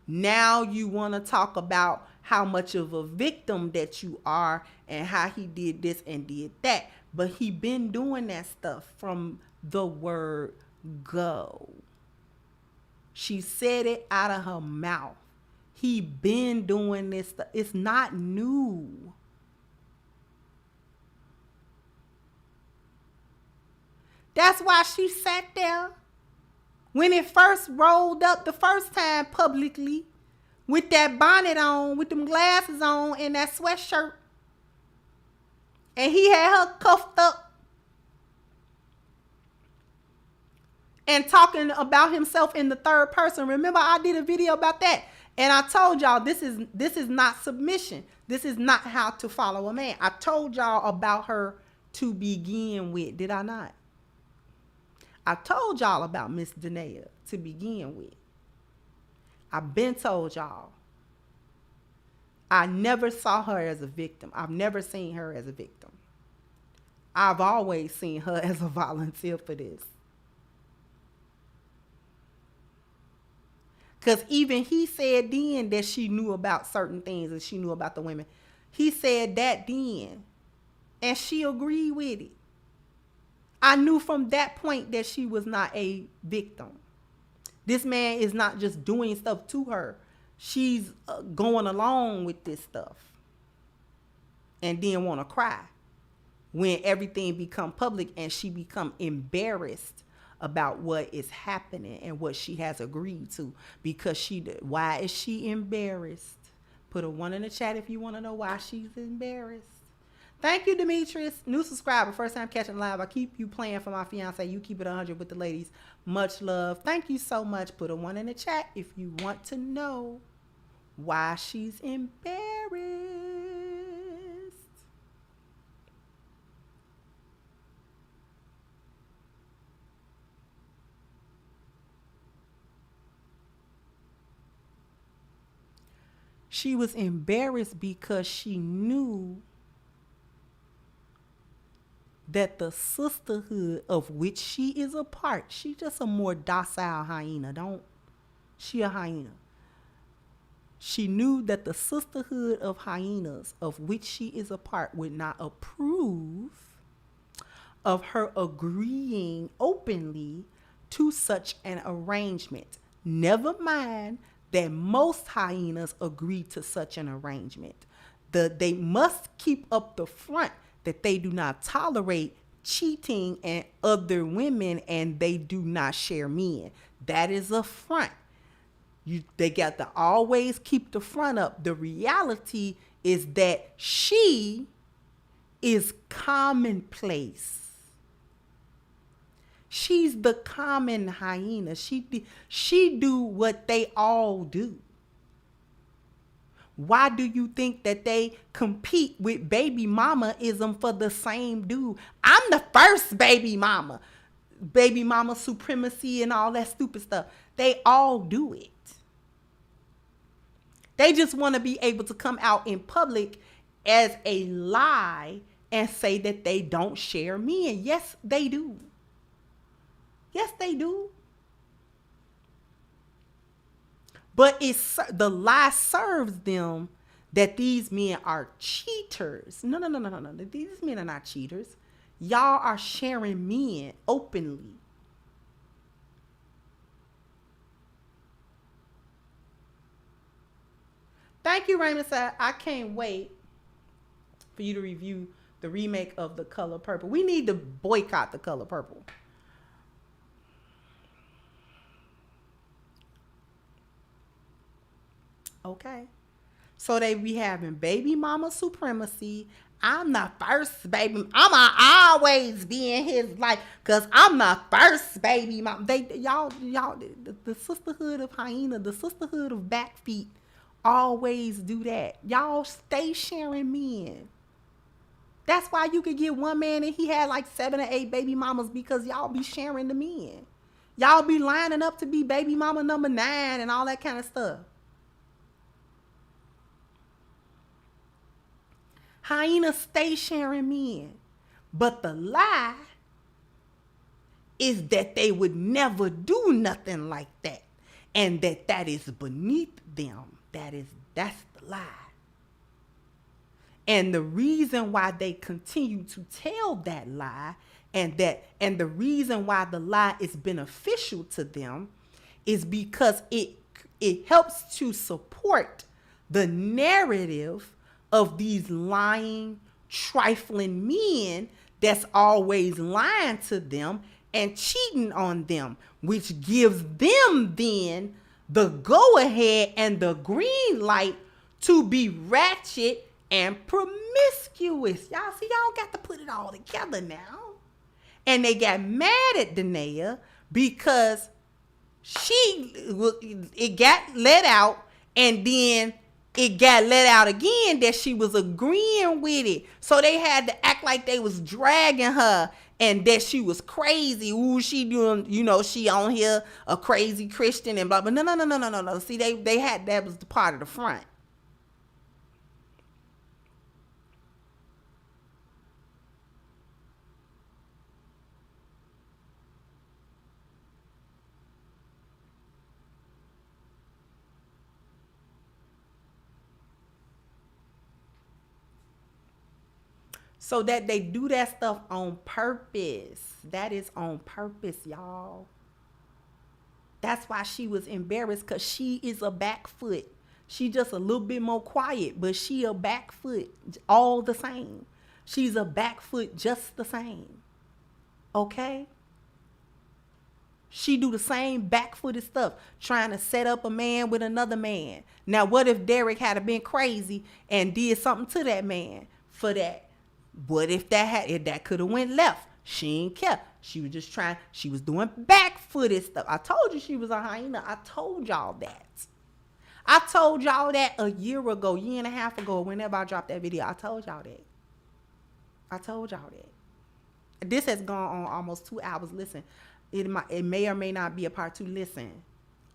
[SPEAKER 1] Now you want to talk about how much of a victim that you are and how he did this and did that. But he been doing that stuff from the word go. She said it out of her mouth. He been doing this stuff. It's not new. That's why she sat there when it first rolled up the first time publicly with that bonnet on, with them glasses on and that sweatshirt. And he had her cuffed up and talking about himself in the third person. Remember, I did a video about that. And I told y'all this is not submission. This is not how to follow a man. I told y'all about her to begin with, did I not? I told y'all about Miss Danae to begin with. I've been told y'all. I never saw her as a victim. I've never seen her as a victim. I've always seen her as a volunteer for this. Because even he said then that she knew about certain things and she knew about the women. He said that then. And she agreed with it. I knew from that point that she was not a victim. This man is not just doing stuff to her. She's going along with this stuff. And then want to cry when everything become public and she become embarrassed about what is happening and what she has agreed to. Because why is she embarrassed? Put a 1 in the chat if you want to know why she's embarrassed. Thank you, Demetrius. New subscriber. First time catching live. I keep you playing for my fiance. You keep it 100 with the ladies. Much love. Thank you so much. Put a 1 in the chat if you want to know why she's embarrassed. She was embarrassed because she knew that the sisterhood of which she is a part, she just a more docile hyena. She a hyena. She knew that the sisterhood of hyenas of which she is a part would not approve of her agreeing openly to such an arrangement. Never mind that most hyenas agree to such an arrangement. They must keep up the front that they do not tolerate cheating and other women, and they do not share men. That is a front. They got to always keep the front up. The reality is that she is commonplace. She's the common hyena. She do what they all do. Why do you think that they compete with baby mama-ism for the same dude? I'm the first baby mama. Baby mama supremacy and all that stupid stuff. They all do it. They just want to be able to come out in public as a lie and say that they don't share men. Yes, they do. Yes, they do. But the lie serves them that these men are cheaters. No. These men are not cheaters. Y'all are sharing men openly. Thank you, Raymond said. I can't wait for you to review the remake of The Color Purple. We need to boycott The Color Purple. Okay. So they be having baby mama supremacy. I'm the first baby. I'ma always be in his life because I'm the first baby mama. Y'all, the sisterhood of hyena, the sisterhood of back feet always do that. Y'all stay sharing men. That's why you could get one man and he had like 7 or 8 baby mamas, because y'all be sharing the men. Y'all be lining up to be baby mama number 9 and all that kind of stuff. Hyenas stay sharing men. But the lie is that they would never do nothing like that. And that is beneath them. That's the lie. And the reason why they continue to tell that lie, and the reason why the lie is beneficial to them, is because it helps to support the narrative of these lying, trifling men that's always lying to them and cheating on them, which gives them then the go-ahead and the green light to be ratchet and promiscuous. Y'all see, y'all got to put it all together now. And they got mad at Danae because it got let out, and then it got let out again that she was agreeing with it. So they had to act like they was dragging her and that she was crazy. Ooh, she doing, she on here a crazy Christian and blah, blah. No. See, they had, that was the part of the front. So that they do that stuff on purpose. That is on purpose, y'all. That's why she was embarrassed, because she is a back foot. She just a little bit more quiet, but she a back foot all the same. She's a back foot just the same. Okay? She do the same back-footed stuff, trying to set up a man with another man. Now, what if Derek had been crazy and did something to that man for that? What if that could have went left? She ain't care. She was just trying. She was doing back footed stuff. I told you she was a hyena. I told y'all that. I told y'all that a year and a half ago, whenever I dropped that video. I told y'all that. This has gone on almost 2 hours. Listen, it may or may not be a part 2. Listen,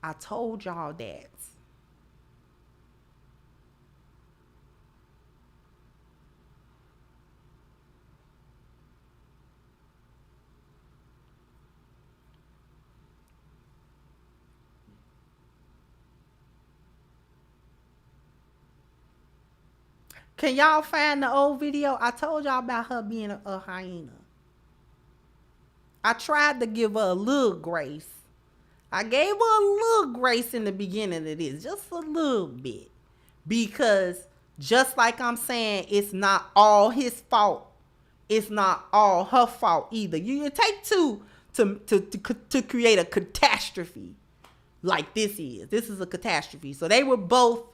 [SPEAKER 1] I told y'all that. Can y'all find the old video? I told y'all about her being a hyena. I tried to give her a little grace. I gave her a little grace in the beginning of this, just a little bit. Because just like I'm saying, it's not all his fault. It's not all her fault either. You take two to create a catastrophe like this is. This is a catastrophe. So they were both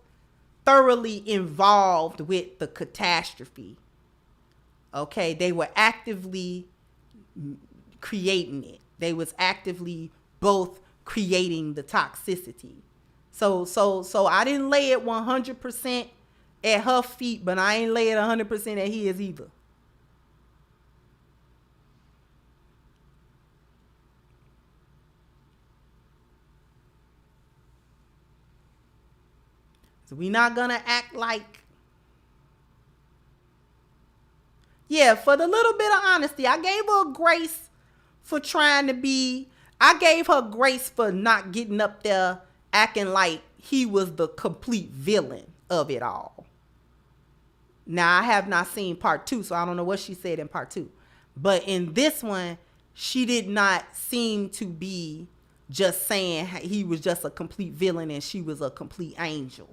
[SPEAKER 1] thoroughly involved with the catastrophe. Okay, they were actively creating it. They was actively both creating the toxicity. So I didn't lay it 100% at her feet, but I ain't lay it 100% at his either. So we not gonna act like, yeah, for the little bit of honesty, I gave her grace for trying to be, I gave her grace for not getting up there acting like he was the complete villain of it all. Now, I have not seen part 2, so I don't know what she said in part 2. But in this one, she did not seem to be just saying he was just a complete villain and she was a complete angel.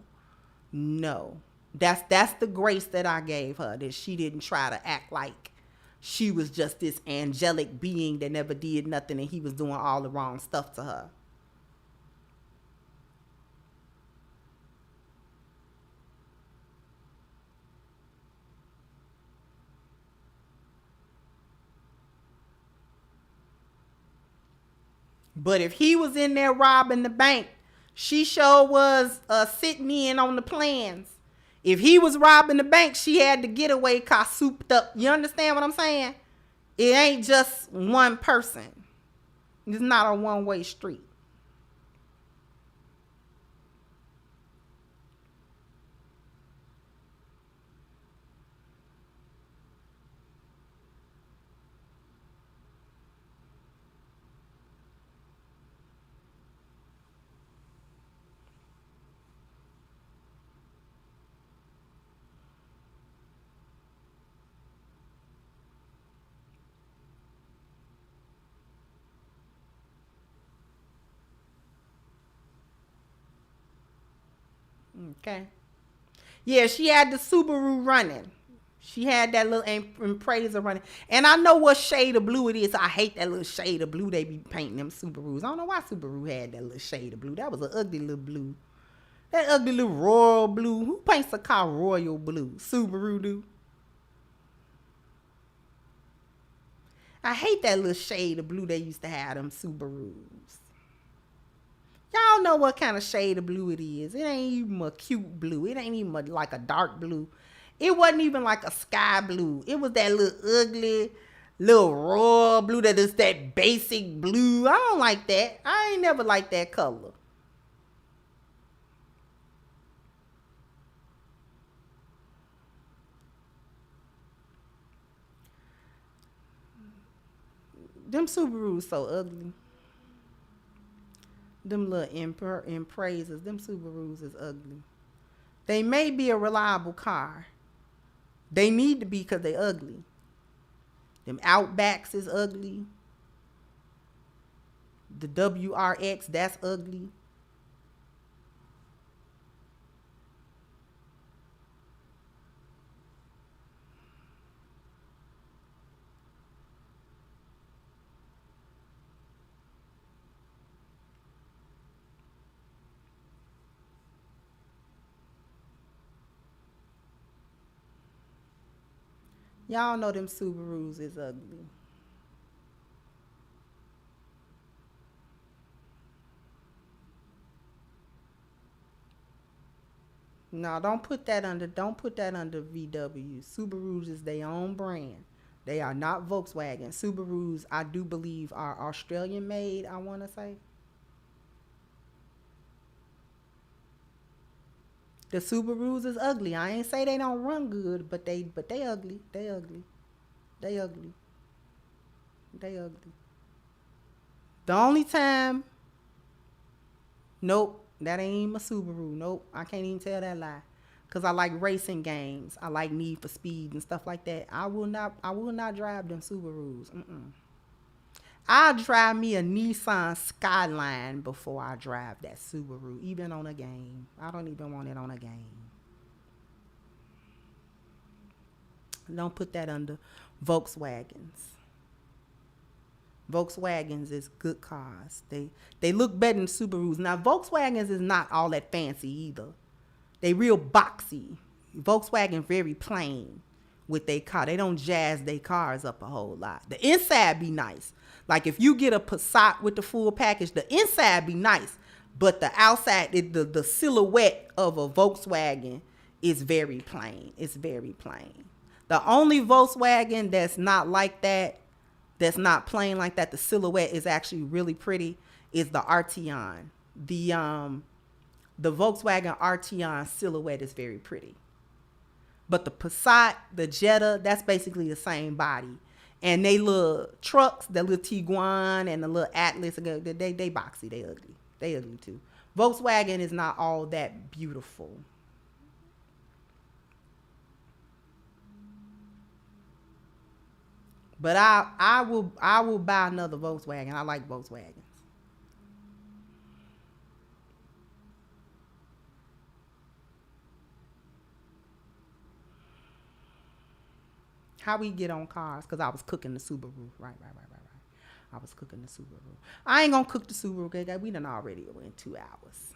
[SPEAKER 1] No, that's the grace that I gave her, that she didn't try to act like she was just this angelic being that never did nothing and he was doing all the wrong stuff to her. But if he was in there robbing the bank, she sure was sitting in on the plans. If he was robbing the bank, she had the getaway car souped up. You understand what I'm saying? It ain't just one person. It's not a one-way street. Okay. Yeah, she had the Subaru running. She had that little Impreza running. And I know what shade of blue it is. I hate that little shade of blue they be painting them Subarus. I don't know why Subaru had that little shade of blue. That was an ugly little blue. That ugly little royal blue. Who paints a car royal blue? Subaru do. I hate that little shade of blue they used to have them Subarus. Y'all know what kind of shade of blue it is. It ain't even a cute blue. It ain't even like a dark blue. It wasn't even like a sky blue. It was that little ugly, little royal blue that is that basic blue. I don't like that. I ain't never liked that color. Them Subarus so ugly. Them little Imprezas, them Subarus is ugly. They may be a reliable car. They need to be because they ugly. Them Outbacks is ugly. The WRX, that's ugly. Y'all know them Subarus is ugly. No, don't put that under VW. Subarus is their own brand. They are not Volkswagen. Subarus, I do believe, are Australian made, I want to say. The Subarus is ugly. I ain't say they don't run good, but they ugly. They ugly. They ugly. They ugly. The only time, nope, that ain't my Subaru. Nope, I can't even tell that lie. Cause I like racing games. I like Need for Speed and stuff like that. I will not drive them Subarus. I'll drive me a Nissan Skyline before I drive that Subaru, even on a game. I don't even want it on a game. Don't put that under Volkswagens. Volkswagens is good cars. They look better than Subarus. Now, Volkswagens is not all that fancy either. They real boxy. Volkswagen very plain with their car. They don't jazz their cars up a whole lot. The inside be nice. Like if you get a Passat with the full package, the inside be nice. But the outside, the silhouette of a Volkswagen is very plain. It's very plain. The only Volkswagen that's not like that, that's not plain like that, the silhouette is actually really pretty, is the Arteon. The Volkswagen Arteon silhouette is very pretty. But the Passat, the Jetta, that's basically the same body. And they little trucks, the little Tiguan and the little Atlas, they boxy, they ugly. They ugly too. Volkswagen is not all that beautiful. But I will buy another Volkswagen. I like Volkswagens. How we get on cars? Because I was cooking the Subaru. Right. I was cooking the Subaru. I ain't going to cook the Subaru. Okay? We done already went 2 hours.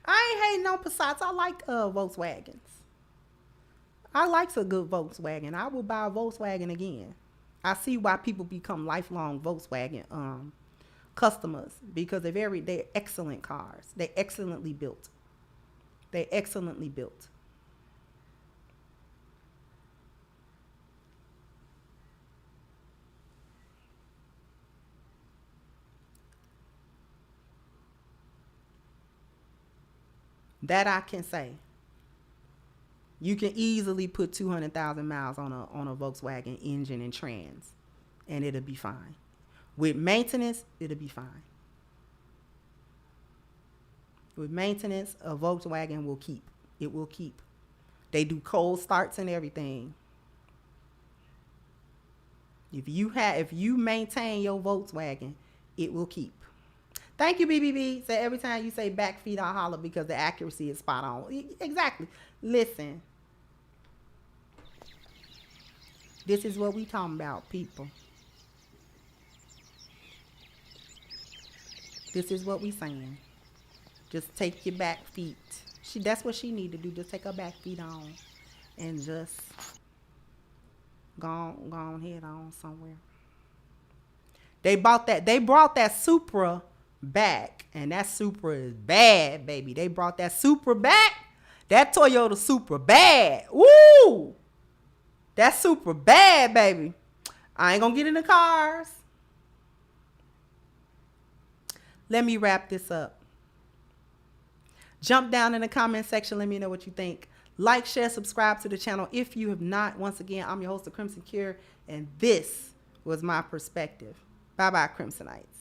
[SPEAKER 1] I ain't hating on Passats. I like Volkswagens. I like a good Volkswagen. I will buy a Volkswagen again. I see why people become lifelong Volkswagen customers, because they're excellent cars. They're excellently built. They're excellently built. That I can say. You can easily put 200,000 miles on a Volkswagen engine and trans, and it'll be fine. With maintenance, it'll be fine. With maintenance, a Volkswagen will keep. It will keep. They do cold starts and everything. If you maintain your Volkswagen, it will keep. Thank you, BBB. So every time you say back feet, I'll holler, because the accuracy is spot on. Exactly. Listen. This is what we talking about, people. This is what we saying. Just take your back feet. That's what she need to do. Just take her back feet on and just go head on somewhere. They brought that Supra back, and that Supra is bad, baby. They brought that Supra back. That Toyota Supra bad. Woo! That Supra bad, baby. I ain't gonna get in the cars. Let me wrap this up. Jump down in the comment section. Let me know what you think. Like, share, subscribe to the channel if you have not. Once again, I'm your host, The Crimson Cure, and this was my perspective. Bye-bye, Crimsonites.